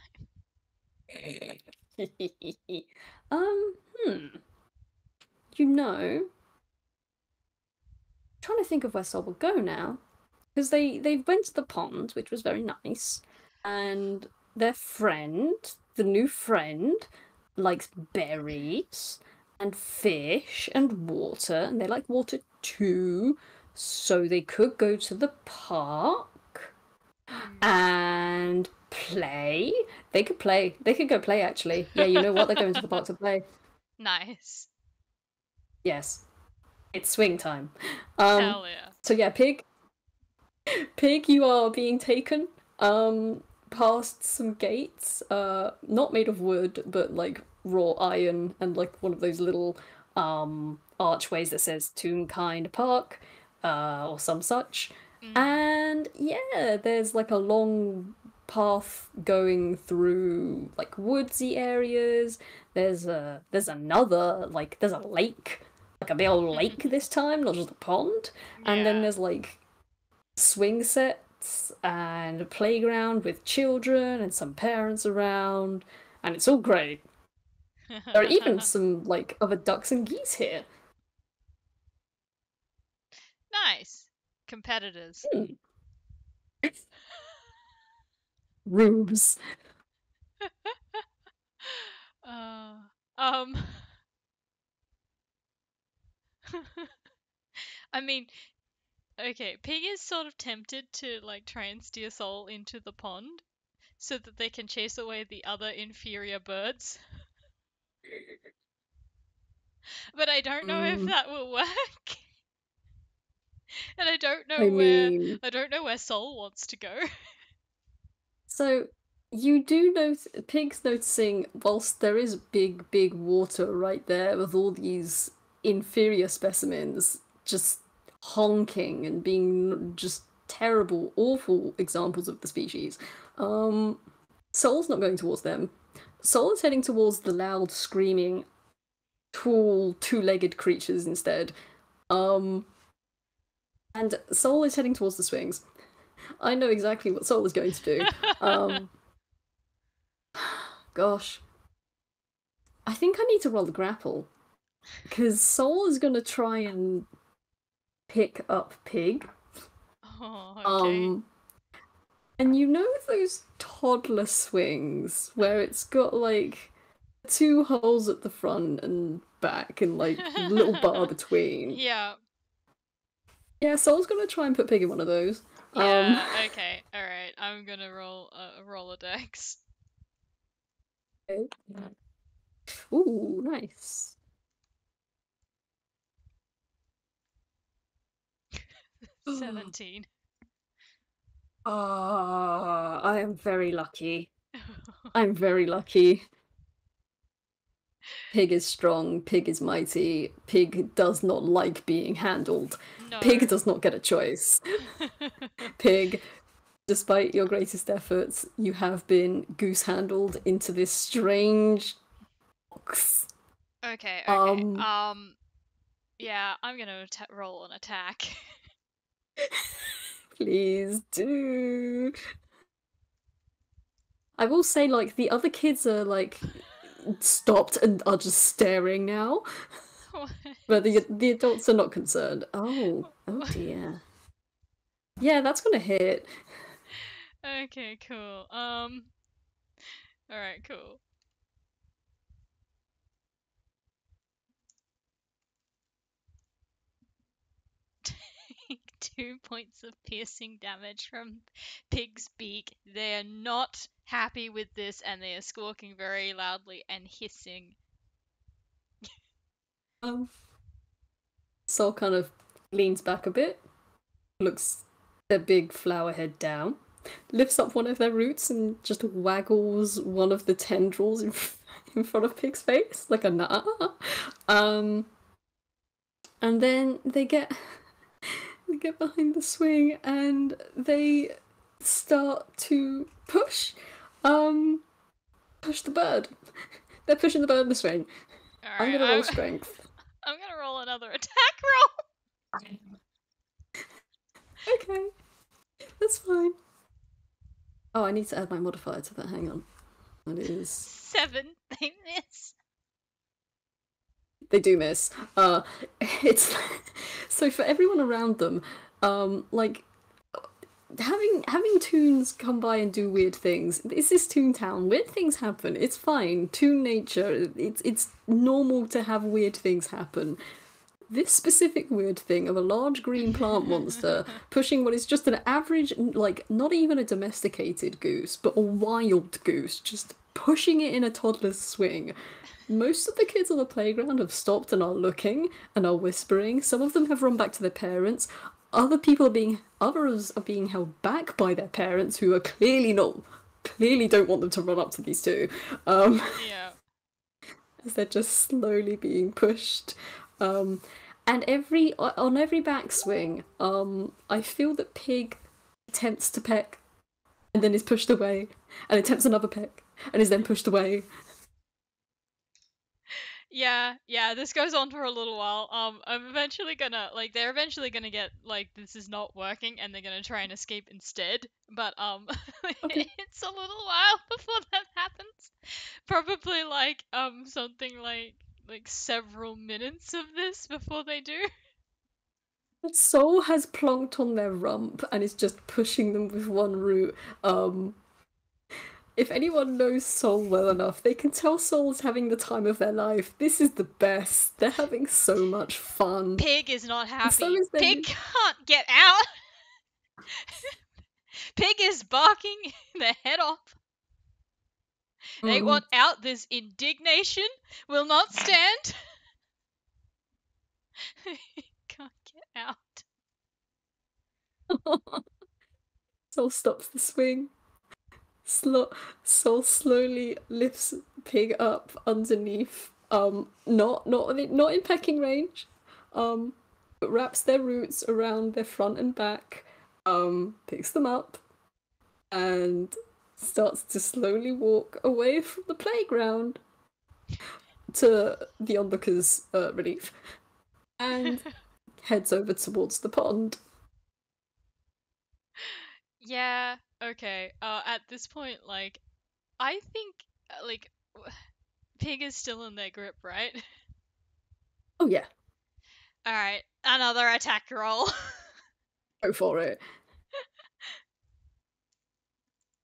um. Hmm. You know, trying to think of where Sol will go now. Because they went to the pond, which was very nice, and their friend, the new friend, likes berries and fish and water, and they like water too. So they could go to the park
Mm,
and play. They could play. They could go play actually. Yeah, you know what? They're going to the park to play.
nice.
Yes, it's swing time. Um,
Hell yeah.
so yeah, Pig, you are being taken past some gates, not made of wood, but like raw iron and like one of those little archways that says Toonkind Park, or some such.
Mm,
And yeah, there's like a long path going through like woodsy areas. There's another like there's a lake, like a big old lake this time, not just a pond. And then
yeah.
there's like swing sets and a playground with children and some parents around, and it's all great. There are even some like other ducks and geese here.
Nice. Competitors.
Hmm. Rubes.
Uh, um, I mean, okay, Pig is sort of tempted to like try and steer Soul into the pond so that they can chase away the other inferior birds, but I don't know if
Mm,
that will work. And
I mean,
I don't know where Soul wants to go.
so you do notice pigs noticing whilst there is big, big water right there with all these inferior specimens. just honking and being just terrible, awful examples of the species. Um, Soul's not going towards them. Soul is heading towards the loud, screaming, tall, two-legged creatures instead. Um, and Soul is heading towards the swings. I know exactly what Soul is going to do. Um, Gosh, I think I need to roll the grapple because Soul is going to try and pick up Pig.
Oh, okay.
Um, and you know those toddler swings where it's got like two holes at the front and back and like little bar between.
Yeah.
Yeah, Soul's gonna try and put Pig in one of those. Um,
Yeah, okay. All right. I'm gonna roll a Rolodex.
okay. Ooh, nice. Ah,
17.
I am very lucky. I'm very lucky. Pig is strong, Pig is mighty, Pig does not like being handled. Pig
No.
does not get a choice. Pig, despite your greatest efforts, you have been goose handled into this strange box.
Okay, okay.
Um,
Yeah, I'm gonna roll an attack.
Please do. I will say, like, the other kids are like stopped and are just staring now,
What?
but the adults are not concerned. Oh dear. Yeah, that's gonna hit.
Okay, cool. All right, cool. 2 points of piercing damage from Pig's beak. They are not happy with this and they are squawking very loudly and hissing.
Um, Sol kind of leans back a bit, looks their big flower head down, lifts up one of their roots and just waggles one of the tendrils in front of Pig's face like a nah. Um, and then they get behind the swing and they start to um, push the bird. They're pushing the bird in the swing.
All
I'm
right,
gonna roll strength.
I'm gonna roll another attack roll.
Okay, that's fine. Oh, I need to add my modifier to that. Hang on. That is
7. They miss.
they do miss. It's so for everyone around them, like having toons come by and do weird things. This is Toontown. Weird things happen. It's fine. Toon nature. It's normal to have weird things happen. This specific weird thing of a large green plant monster pushing what is just an average, like not even a domesticated goose, but a wild goose, just pushing it in a toddler's swing. Most of the kids on the playground have stopped and are looking and are whispering. Some of them have run back to their parents. Others are being held back by their parents who are clearly don't want them to run up to these two.
Yeah.
As they're just slowly being pushed. And on every backswing, I feel that Pig attempts to peck and then is pushed away, and attempts another peck and is then pushed away.
Yeah, this goes on for a little while. I'm eventually gonna they're eventually gonna get like this is not working and they're gonna try and escape instead. But
Okay.
it's a little while before that happens. Probably something like several minutes of this before they do.
Soul has plonked on their rump and is just pushing them with one root. Um, if anyone knows Soul well enough, they can tell Soul's having the time of their life. This is the best. They're having so much fun.
Pig is not
And so
happy.
is their
Pig can't get out. Pig is barking their head off. They
mm.
want out. This indignation will not stand. Can't get out.
Soul stops the swing. Soul slowly lifts Pig up underneath. Not in pecking range. Um, but wraps their roots around their front and back, picks them up, and starts to slowly walk away from the playground to the onlooker's relief, and heads over towards the pond.
Yeah, okay. At this point, like, I think, like, Pig is still in their grip, right?
Oh yeah,
Alright, another attack roll.
go for it.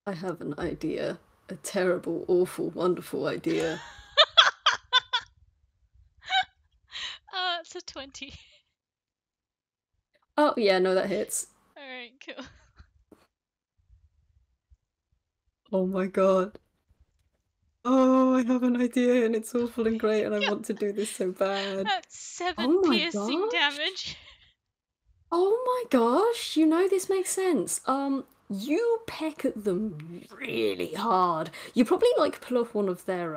I have an idea. A terrible, awful, wonderful idea.
It's a 20.
Oh yeah, no, that hits.
Alright, cool.
Oh my god. Oh, I have an idea and it's awful and great and I want to do this so bad.
That's 7
Oh my
piercing
gosh.
damage.
Oh my gosh. You know this makes sense. You peck at them really hard. You probably like pull off one of their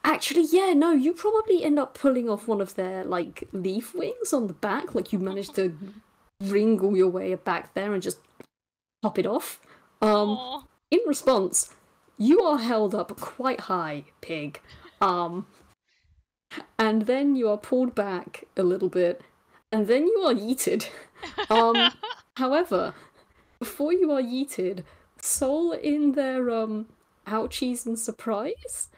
actually, yeah, no, you probably end up pulling off one of their like leaf wings on the back. Like you managed to wringle your way back there and just pop it off. Um,
Oh.
in response, you are held up quite high, pig. Um, and then you are pulled back a little bit, and then you are yeeted. Um, however, before you are yeeted, Soul in their ouchies and surprise,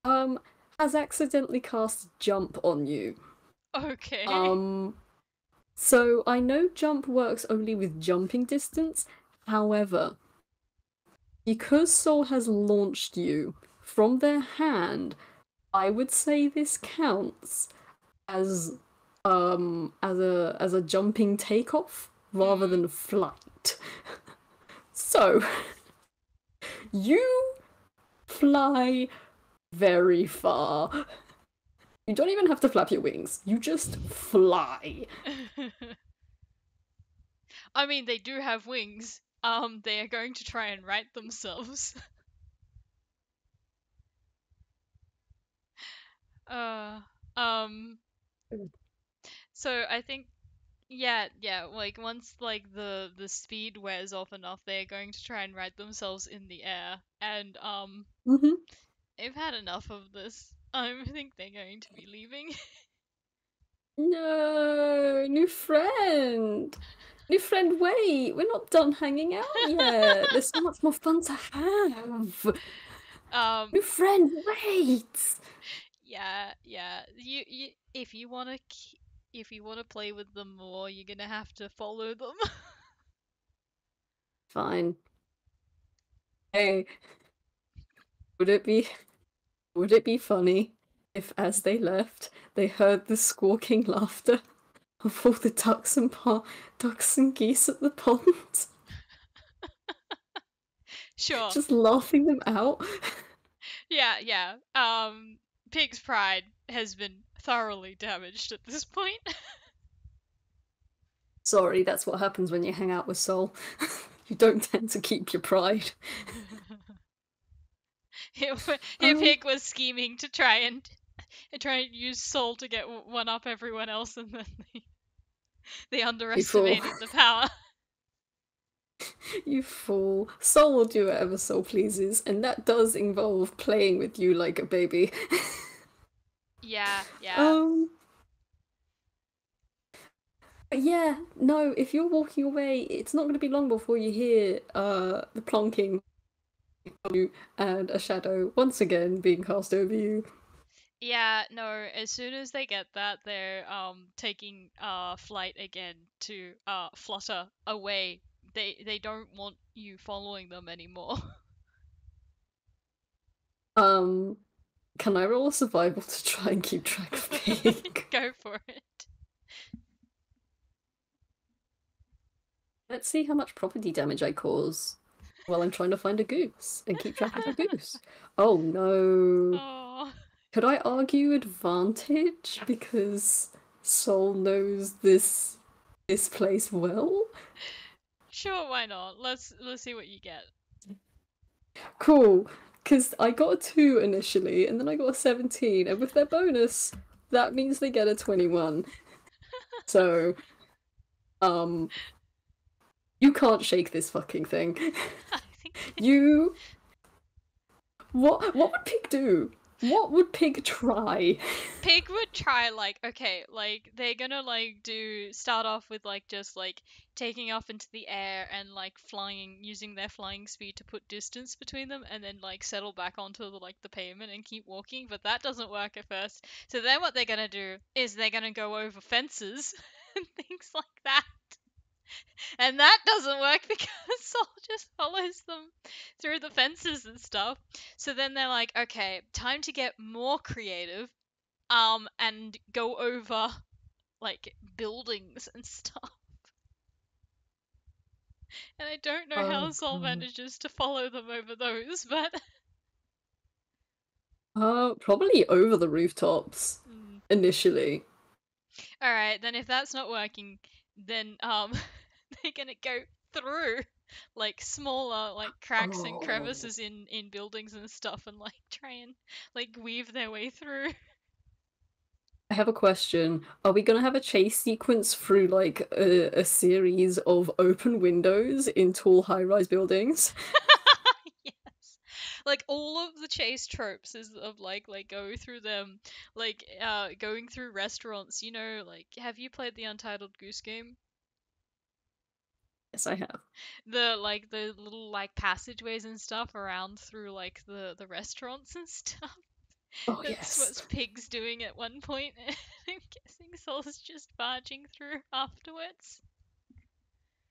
um, has accidentally cast jump on you.
Okay.
Um, so I know jump works only with jumping distance. However, because Soul has launched you from their hand, I would say this counts as as a jumping takeoff rather
Mm.
than flight. So you fly very far. You don't even have to flap your wings. You just fly.
I mean, they do have wings. They are going to try and right themselves. Uh, um, so I think, yeah, yeah, like once like the speed wears off enough, they're going to try and right themselves in the air, and
Mm-hmm.
they've had enough of this. I think they're going to be leaving.
No, new friend. New friend, wait, we're not done hanging out yet. There's so much more fun to have.
um,
New friend, wait.
yeah, yeah. You if you wanna if you wanna play with them more, you're gonna have to follow them.
Fine. Hey, would it be would it be funny if as they left, they heard the squawking laughter of all the ducks and geese at the pond?
Sure.
Just laughing them out?
Yeah, yeah. Pig's pride has been thoroughly damaged at this point.
Sorry, that's what happens when you hang out with Soul. You don't tend to keep your pride. Um,
Pig was scheming to try and use Soul to get one up everyone else, and then they
you fool.
underestimated the power.
You fool. Soul will do whatever Soul pleases, and that does involve playing with you like a baby.
Yeah, yeah.
Um, but yeah, no, if you're walking away, it's not going to be long before you hear the plonking and a shadow once again being cast over you.
Yeah, no, as soon as they get that, they're taking flight again to flutter away. They don't want you following them anymore.
Um, can I roll a survival to try and keep track of Pig?
Go for it.
Let's see how much property damage I cause while I'm trying to find a goose and keep track of a goose. Oh no.
Oh,
Could I argue advantage because Soul knows this place well?
sure, why not? Let's see what you get.
Cool. Because I got a 2 initially, and then I got a 17, and with their bonus, that means they get a 21. So, um, you can't shake this fucking thing.
I think
You, what would Pig do? What would Pig try?
Pig would try like okay, like they're gonna like do start off with like just like taking off into the air and like flying using their flying speed to put distance between them and then like settle back onto the pavement and keep walking, but that doesn't work at first. So then what they're gonna do is they're gonna go over fences and things like that. And that doesn't work because Soul just follows them through the fences and stuff. So then they're like, okay, time to get more creative and go over like buildings and stuff. And I don't know how
Oh
Sol
God.
manages to follow them over those, but
Probably over the rooftops
mm.
initially.
All right, then if that's not working, then they're gonna go through like smaller like cracks and
Oh.
crevices in buildings and stuff and like try and like weave their way through.
I have a question. Are we gonna have a chase sequence through like a series of open windows in tall high-rise buildings?
Yes. Like all of the chase tropes is of like go through them like going through restaurants, you know, like have you played the Untitled Goose Game?
Yes, I have.
The like the little like passageways and stuff around through like the restaurants and stuff.
Oh
That's
yes.
what Pig's doing at one point. I'm guessing Sol's just barging through afterwards.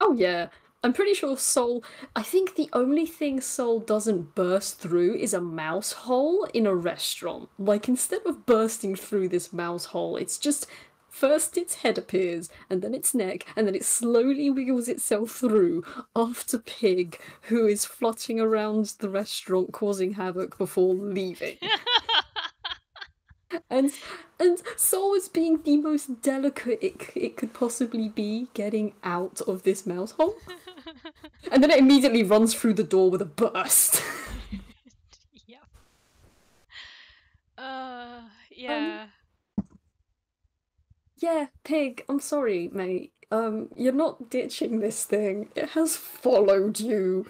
Oh yeah. I'm pretty sure Soul. I think the only thing Soul doesn't burst through is a mouse hole in a restaurant. Like instead of bursting through this mouse hole, it's just first its head appears, and then its neck, and then it slowly wiggles itself through after Pig, who is flutting around the restaurant causing havoc before leaving. And and Soul is being the most delicate it could possibly be getting out of this mouse hole. And then it immediately runs through the door with a burst.
Yep.
um,
Yeah.
yeah, Pig, I'm sorry, mate. You're not ditching this thing. It has followed you.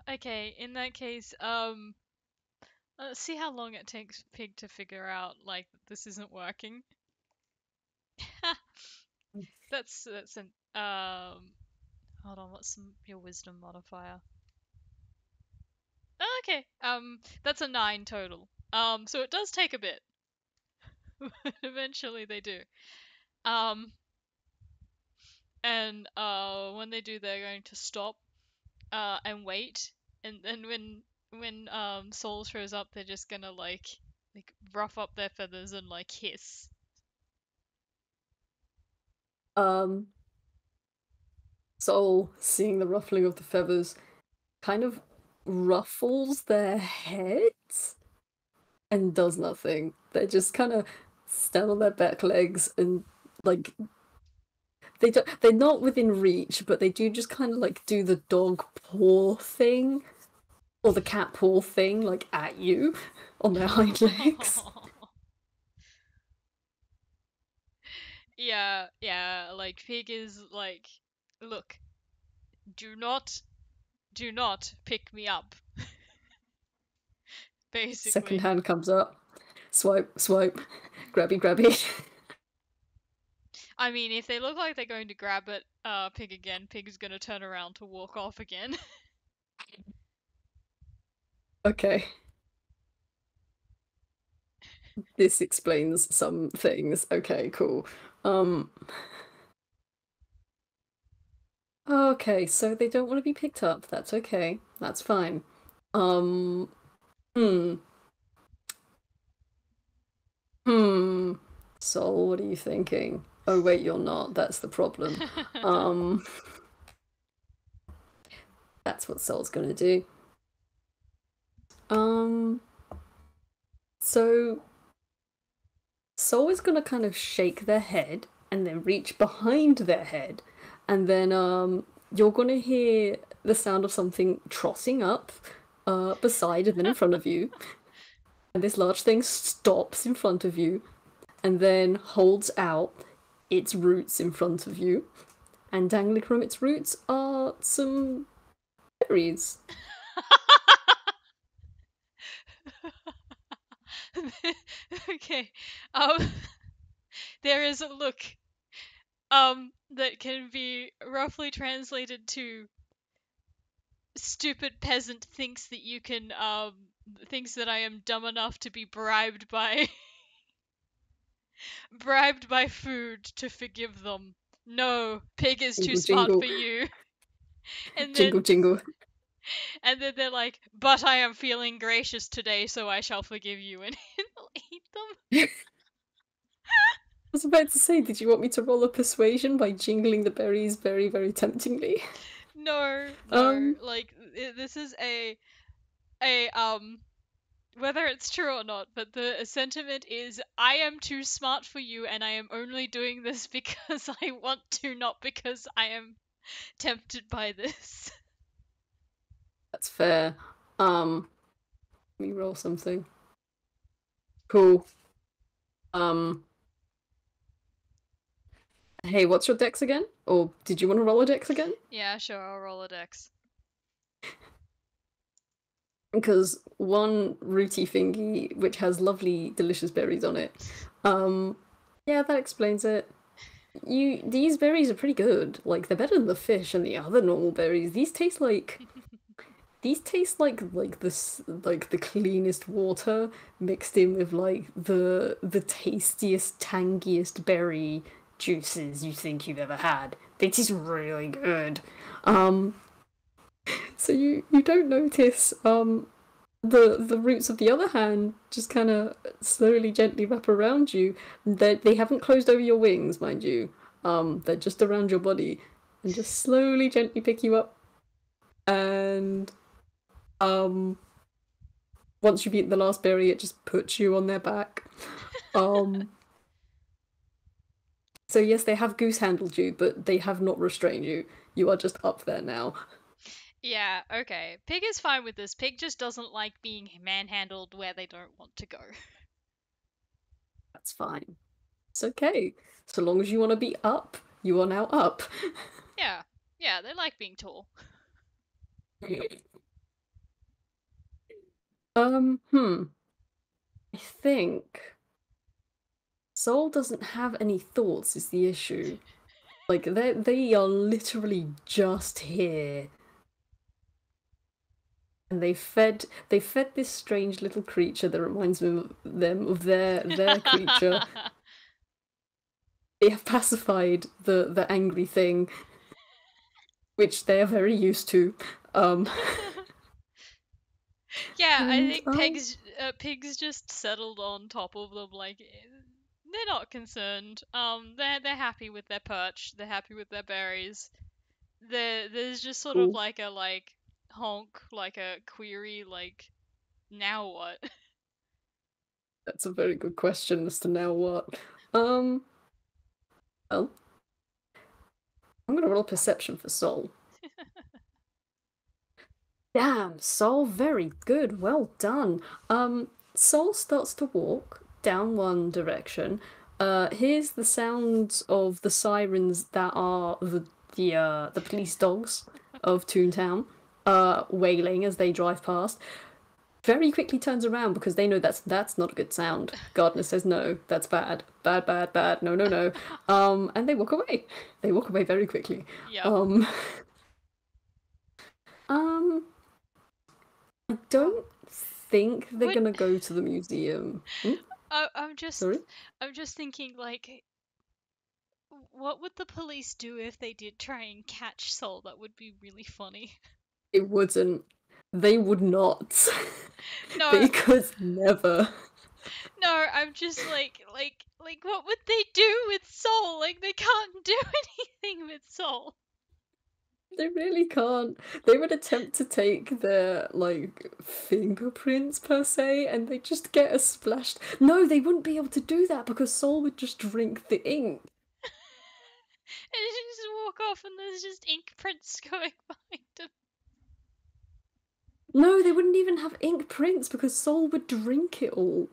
Okay. In that case, let's see how long it takes Pig to figure out like this isn't working. That's an hold on, what's your wisdom modifier? Oh, okay. That's a 9 total. So it does take a bit. Eventually they do. Um, and when they do, they're going to stop and wait. And then when Soul shows up, they're just gonna like rough up their feathers and like hiss.
Um, Soul, seeing the ruffling of the feathers, kind of ruffles their heads and does nothing. They just kind of stand on their back legs and like they're not within reach, but they do just kind of like do the dog paw thing or the cat paw thing like at you on their hind legs.
Yeah, yeah. Like Pig is like, look, do not, do not pick me up.
Second
Basically.
hand comes up. Swipe, swipe, grabby, grabby.
I mean, if they look like they're going to grab it, Pig again, Pig's gonna turn around to walk off again.
Okay, this explains some things. Okay, cool. Um, okay, so they don't want to be picked up. That's okay. That's fine. Um, hmm, hmm. Soul, what are you thinking? Oh, wait, you're not. That's the problem. Um, that's what Soul's gonna do. Um, so Soul is gonna kind of shake their head and then reach behind their head, and then you're gonna hear the sound of something trotting up beside and then in front of you. And this large thing stops in front of you, and then holds out its roots in front of you. And dangling from its roots are some berries.
Okay. Um, there is a look that can be roughly translated to stupid peasant thinks that you can thinks that I am dumb enough to be bribed by bribed by food to forgive them. No, pig is too
Jingle,
smart for
jingle,
you. And
jingle,
then
jingle.
they're like, "But I am feeling gracious today, so I shall forgive you," and he'll eat them.
I was about to say, did you want me to roll a persuasion by jingling the berries very, very temptingly?
No, no.
Um,
Like this is a whether it's true or not, but the sentiment is I am too smart for you and I am only doing this because I want to, not because I am tempted by this.
that's fair. Let me roll something. Cool. Um, hey, what's your dex again? Or did you want to roll a dex again?
Yeah, sure, I'll roll a dex.
Because one rooty thingy, which has lovely, delicious berries on it. Um, yeah, that explains it. These berries are pretty good. Like they're better than the fish and the other normal berries. These taste like this like the cleanest water mixed in with like the tastiest, tangiest berry juices you think you've ever had. They taste really good. Um, so you don't notice the roots of the other hand just kind of slowly, gently wrap around you. They haven't closed over your wings, mind you. They're just around your body and just slowly, gently pick you up. And um, once you've eaten the last berry, it just puts you on their back. Um, so yes, they have goose handled you, but they have not restrained you. You are just up there now.
Yeah, okay. Pig is fine with this. Pig just doesn't like being manhandled where they don't want to go.
That's fine. It's okay. So long as you want to be up, you are now up.
Yeah, yeah, they like being tall.
Hmm. I think Soul doesn't have any thoughts is the issue. Like they are literally just here. And they fed this strange little creature that reminds them of their creature. They have pacified the angry thing, which they are very used to. Um
Yeah, I
and
think pigs just settled on top of them. Like they're not concerned. They're happy with their perch. They're happy with their berries. There's just sort of
oh,
like a honk, like a query, like now what?
that's a very good question as to now what. Um well, I'm gonna roll perception for Soul. Damn, Soul, very good. Well done. Soul starts to walk down one direction. Hears the sounds of the sirens that are the police dogs of Toontown, wailing as they drive past. Very quickly turns around because they know that's not a good sound. Gardner says no, that's bad, bad, bad, bad. No, no, no. And they walk away. They walk away very quickly.
Yep.
Um, um. I
Oh,
don't think they're
what?
gonna go to the museum. Hmm?
I'm just,
Sorry?
I'm just thinking like, what would the police do if they did try and catch Soul? That would be really funny.
It wouldn't. They would not.
No,
They could never.
no, I'm just like, what would they do with Soul? Like, they can't do anything with Soul.
They really can't. They would attempt to take their, like, fingerprints per se, and they just get a splashed. No, they wouldn't be able to do that because Soul would just drink the ink.
And they just walk off, and there's just ink prints going behind them.
No, they wouldn't even have ink prints because Soul would drink it all.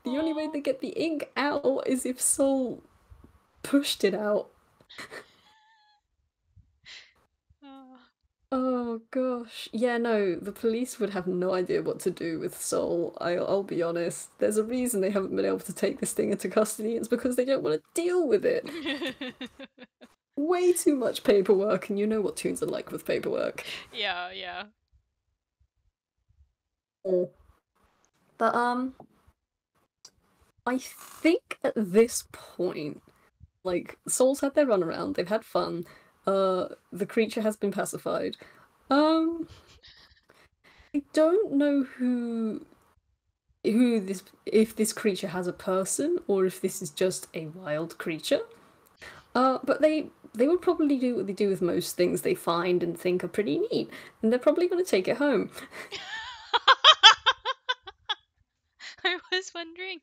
The only way
Oh.
they get the ink out is if Sol pushed it out.
Oh.
Oh gosh. Yeah, no, the police would have no idea what to do with Sol. I'll be honest. There's a reason they haven't been able to take this thing into custody. It's because they don't want to deal with it. Way too much paperwork, and you know what Toons are like with paperwork.
Yeah, yeah.
Oh. But I think at this point, like Sol's had their run around, they've had fun. The creature has been pacified. Um, I don't know who this if this creature has a person or if this is just a wild creature. But they would probably do what they do with most things they find and think are pretty neat, and they're probably going to take it home.
I was wondering.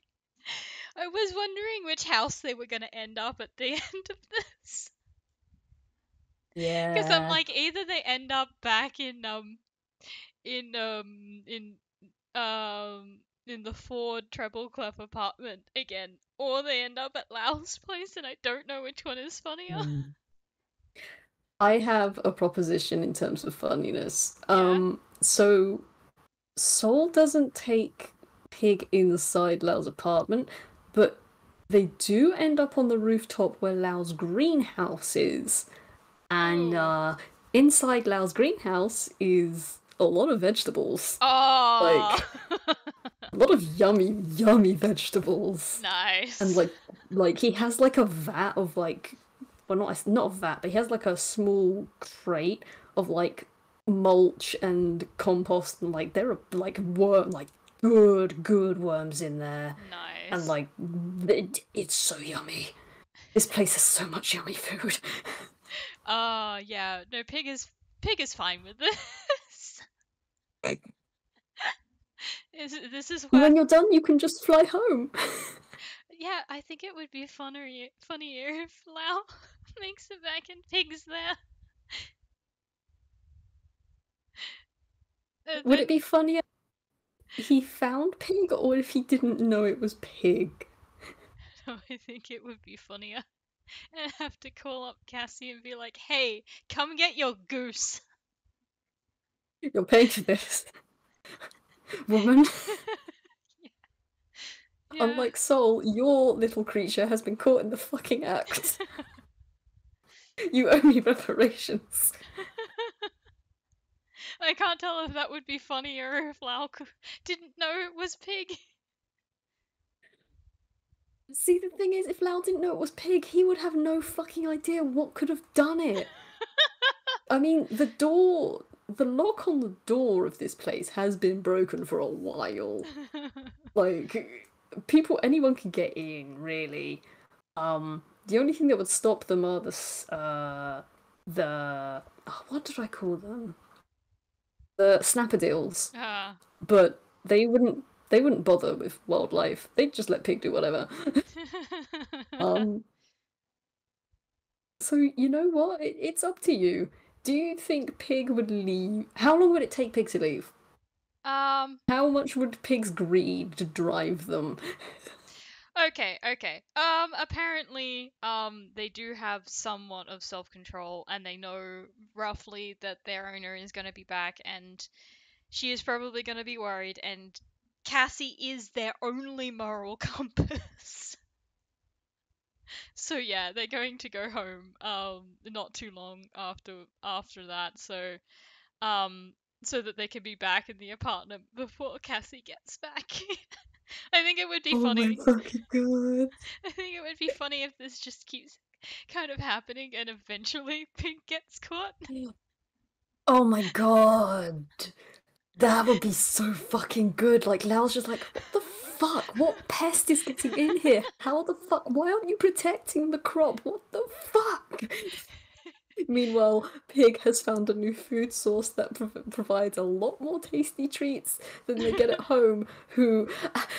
I was wondering which house they were gonna end up at the end of this. Because I'm
Yeah.
like, either they end up back in in the Ford treble clef apartment again, or they end up at Lau's place, and I don't know which one is funnier.
Mm. I have a proposition in terms of funniness.
Yeah.
So Sol doesn't take Pig inside Lau's apartment, but they do end up on the rooftop where Lau's greenhouse is. And
Ooh.
inside Lau's greenhouse is a lot of vegetables.
Oh.
Like a lot of yummy, yummy vegetables. And
Nice.
like he has like a vat of like well not a vat, but he has like a small crate of like mulch and compost and like there are like worm like good worms in there. And
Nice.
like it's so yummy. This place has so much yummy food.
Yeah. No, Pig is fine with this. This is
And
why.
when you're done, you can just fly home.
Yeah, I think it would be funnier if Lau makes it back and Pig's there.
Would
Then
it be funnier if he found Pig or if he didn't know it was Pig?
no, I think it would be funnier. And have to call up Cassie and be like, "Hey, come get your goose."
You're paying for this, woman.
Yeah.
Unlike Soul, your little creature has been caught in the fucking act. You owe me reparations.
I can't tell if that would be funnier if Lau didn't know it was Pig.
See, the thing is, if Lau didn't know it was Pig, he would have no fucking idea what could have done it. I mean, the lock on the door of this place has been broken for a while. Like, anyone can get in, really. The only thing that would stop them are what did I call them? The snapperdeals.
Ah.
But they wouldn't bother with wildlife. They'd just let Pig do whatever. Um, so you know what? It's up to you. Do you think Pig would leave? How long would it take Pig to leave?
um.
How much would Pig's greed drive them?
Okay, okay. Apparently, they do have somewhat of self-control, and they know roughly that their owner is going to be back, and she is probably going to be worried, and Cassie is their only moral compass. So yeah, they're going to go home, not too long after that, um, so that they can be back in the apartment before Cassie gets back. I think it would be
Oh my
funny.
fucking god.
I think it would be funny if this just keeps kind of happening and eventually Pink gets caught.
Oh my god. That would be so fucking good. Like Lao's just like, what the fuck? What pest is getting in here? How the fuck? Why aren't you protecting the crop? What the fuck? Meanwhile, Pig has found a new food source that provides a lot more tasty treats than they get at home.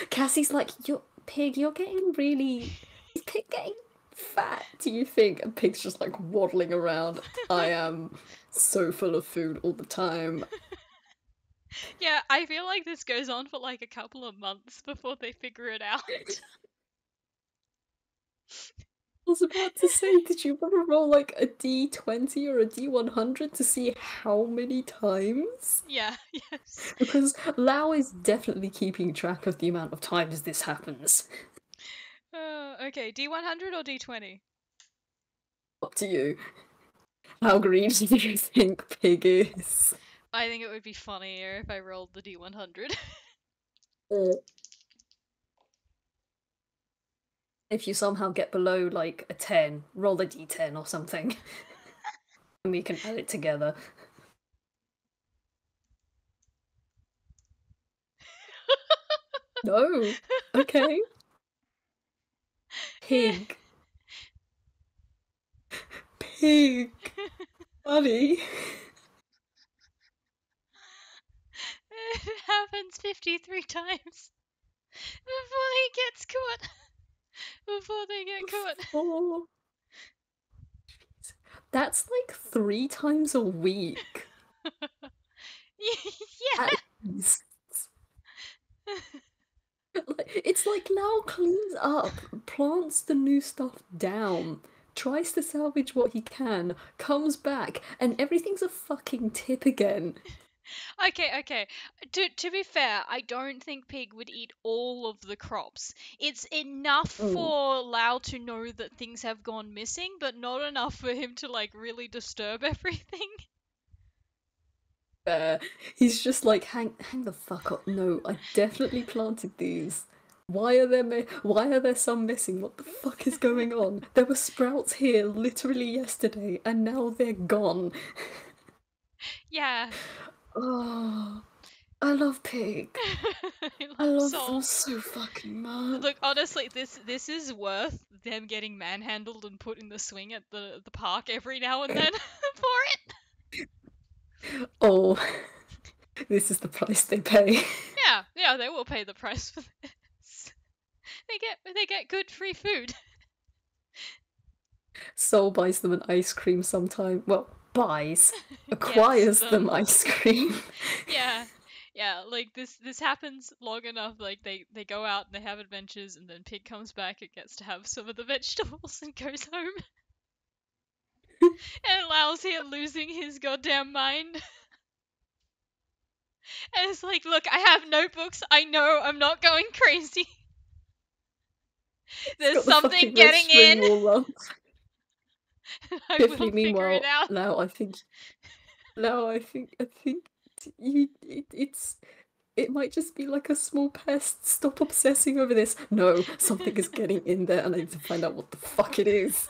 Cassie's like, "You're Pig, you're getting really. Is Pig getting fat? Do you think?" And Pig's just like waddling around. I am so full of food all the time.
Yeah, I feel like this goes on for like a couple of months before they figure it out.
I was about to say, did you ever roll like a D20 or a D100 to see how many times?
Yeah, yes.
Because Lau is definitely keeping track of the amount of times this happens.
Okay, D100 or D20?
Up to you. How green do you think Pig is?
I think it would be funnier if I rolled the D100.
Or if you somehow get below like a 10, roll a D10 or something, and we can add it together. No. Okay. Pig. Pig. Buddy.
It happens 53 times before he gets caught. Before they get caught.
Oh, that's like 3 times a week. At least. It's like Lau cleans up, plants the new stuff down, tries to salvage what he can, comes back, and everything's a fucking tip again.
Okay, okay. To be fair, I don't think Pig would eat all of the crops. It's enough
Mm.
for Lau to know that things have gone missing, but not enough for him to like really disturb everything.
Uh, he's just like, hang the fuck up. No, I definitely planted these. Why are there some missing? What the fuck is going on? There were sprouts here literally yesterday, and now they're gone.
Yeah.
Oh, I love Pig.
I
I
love
love them
Soul.
so fucking much.
Look, honestly, this is worth them getting manhandled and put in the swing at the park every now and then for it.
Oh, this is the price they pay.
Yeah, yeah, they will pay the price for this. They get good free food.
Soul buys them an ice cream sometime. Well, buys,
Gets
acquires them
them.
ice cream.
Yeah. Yeah, like this happens long enough, like they go out and they have adventures and then Pig comes back and gets to have some of the vegetables and goes home and allows him losing his goddamn mind. And it's like, look, I have notebooks. I know I'm not going crazy.
He's
There's
got the
something
fucking red
getting
string
in.
all up.
I will
Tiffany,
figure it
meanwhile,
out.
Now I think it might just be like a small pest. Stop obsessing over this. No, something is getting in there, and I need to find out what the fuck it is.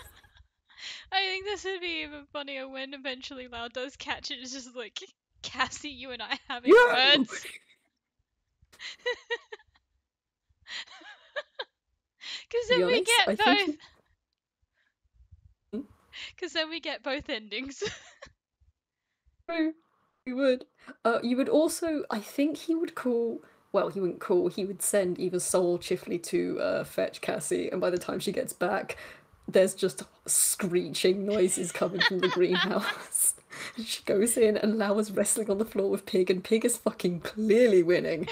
I think this would be even funnier when eventually Lau does catch it. It's just like, Cassie, you and I having
No!
words. Because
To
then
be
we
honest, I
get
think
both. Because then we get both endings.
true. You would. You would also, I think he would call. Well, he wouldn't call. He would send either Soul or Chifley to fetch Cassie, and by the time she gets back, there's just screeching noises coming from the greenhouse. She goes in, and Laura's wrestling on the floor with Pig, and Pig is fucking clearly winning.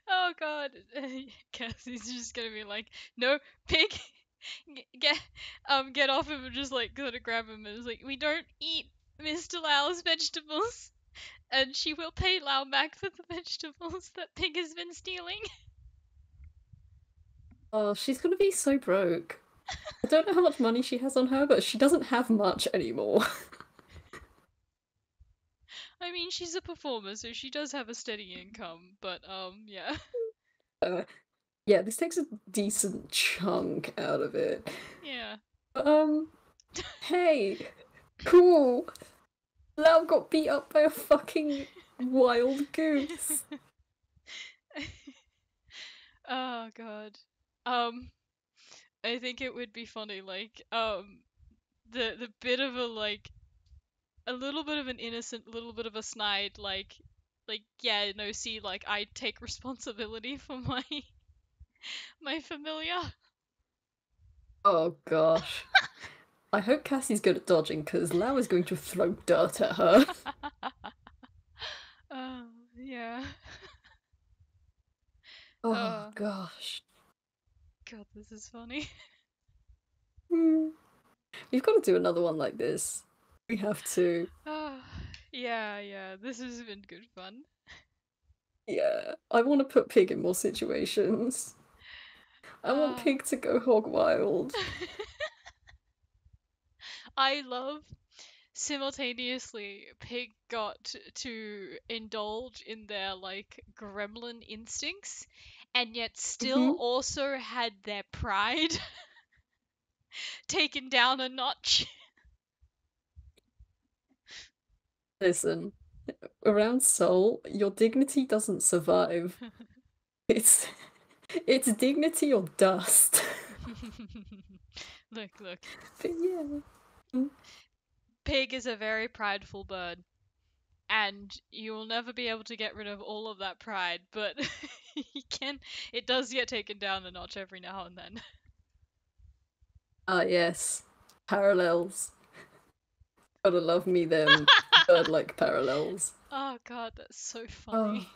Oh god. Cassie's just gonna be like, no, Pig, get get off him and just like gonna grab him and it's like, we don't eat Mr. Lau's vegetables. And she will pay Lau back for the vegetables that Pig has been stealing.
Oh, she's gonna be so broke. I don't know how much money she has on her, but she doesn't have much anymore.
I mean, she's a performer, so she does have a steady income, but yeah.
Uh, yeah, this takes a decent chunk out of it.
Yeah.
Um, hey, cool. Lau got beat up by a fucking wild goose.
Oh god. Um, I think it would be funny, like, the bit of a like a little bit of an innocent, little bit of a snide, like yeah, no, see, like I take responsibility for my my familiar.
Oh gosh. I hope Cassie's good at dodging because Lau is going to throw dirt at her.
Oh, yeah.
Oh
Oh,
gosh.
God, this is funny.
Hmm. We've got to do another one like this. We have to.
Oh, yeah, yeah, this has been good fun.
Yeah. I want to put Pig in more situations. I want
Uh,
Pig to go hog wild.
I love simultaneously Pig got to indulge in their like gremlin instincts and yet still
Hmm.
also had their pride taken down a notch.
Listen, around Soul, your dignity doesn't survive. It's it's dignity or dust.
Look, look.
But yeah. Mm.
Pig is a very prideful bird, and you will never be able to get rid of all of that pride, but he can it does get taken down a notch every now and then.
Ah, yes. Parallels. Gotta love me them bird-like parallels.
Oh god, that's so funny.
Oh.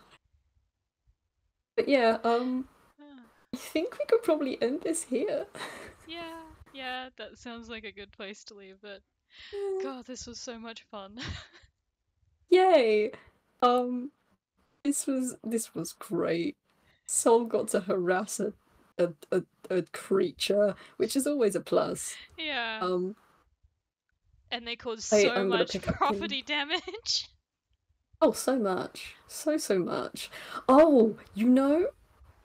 But yeah,
Ah,
I think we could probably end this here.
yeah, yeah, that sounds like a good place to leave it. God, this was so much fun.
Yay! Um, this was great. Soul got to harass a creature, which is always a plus.
Yeah,
Um,
and they caused
I
so
I'm gonna
much
pick up Ping.
property damage.
Oh, so much, so much. Oh,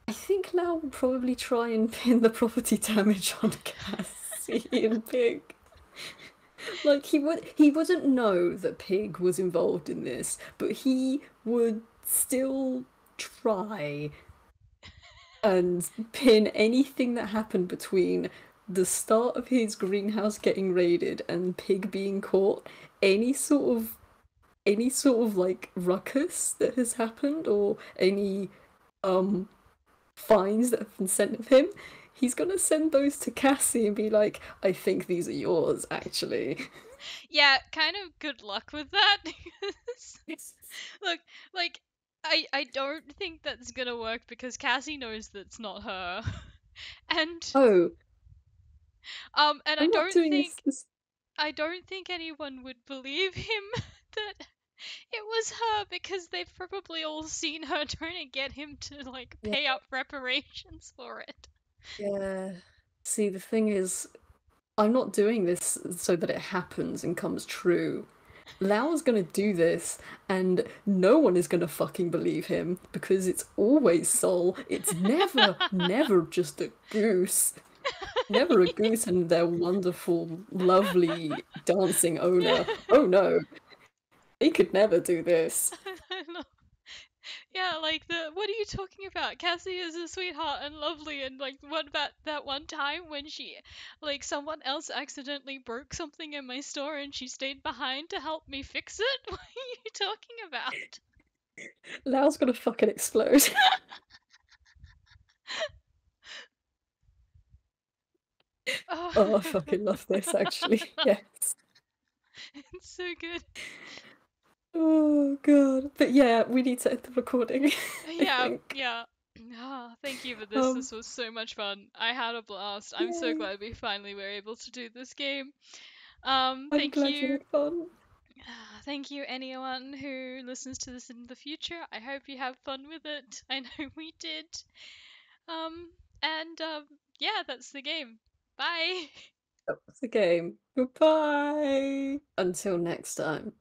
I think Lau will probably try and pin the property damage on Cassie and Pig. Like he wouldn't know that Pig was involved in this, but he would still try and pin anything that happened between the start of his greenhouse getting raided and Pig being caught, any sort of like ruckus that has happened or any um fines that have been sent of him, he's gonna send those to Cassie and be like, I think these are yours, actually.
Yeah, kind of good luck with that. Look, like I don't think that's gonna work because Cassie knows that's not her. And
Oh,
and
I'm not doing this.
I don't think anyone would believe him that it was her because they've probably all seen her trying to get him to like
Yeah,
pay up reparations for it.
yeah. See, the thing is, I'm not doing this so that it happens and comes true. Lau's gonna do this, and no one is gonna fucking believe him because it's always Sol. It's never just a goose. Never a goose and their wonderful, lovely dancing owner. Oh no, they could never do this.
Yeah, like the what are you talking about? Cassie is a sweetheart and lovely and like what about that one time when she like someone else accidentally broke something in my store and she stayed behind to help me fix it? What are you talking about?
Lau's gonna fucking explode.
Oh,
Oh, I fucking love this actually. Yes.
it's so good.
Oh god. But yeah, we need to end the recording, I
Yeah,
think.
yeah. Ah, thank you for this.
Um,
This was so much fun. I had a blast. I'm so
Yay.
glad we finally were able to do this game.
I'm
Thank
glad you
you.
had fun.
Thank you, anyone who listens to this in the future. I hope you have fun with it. I know we did. Um, and yeah, that's the game. Bye.
That was the game. Goodbye. Until next time.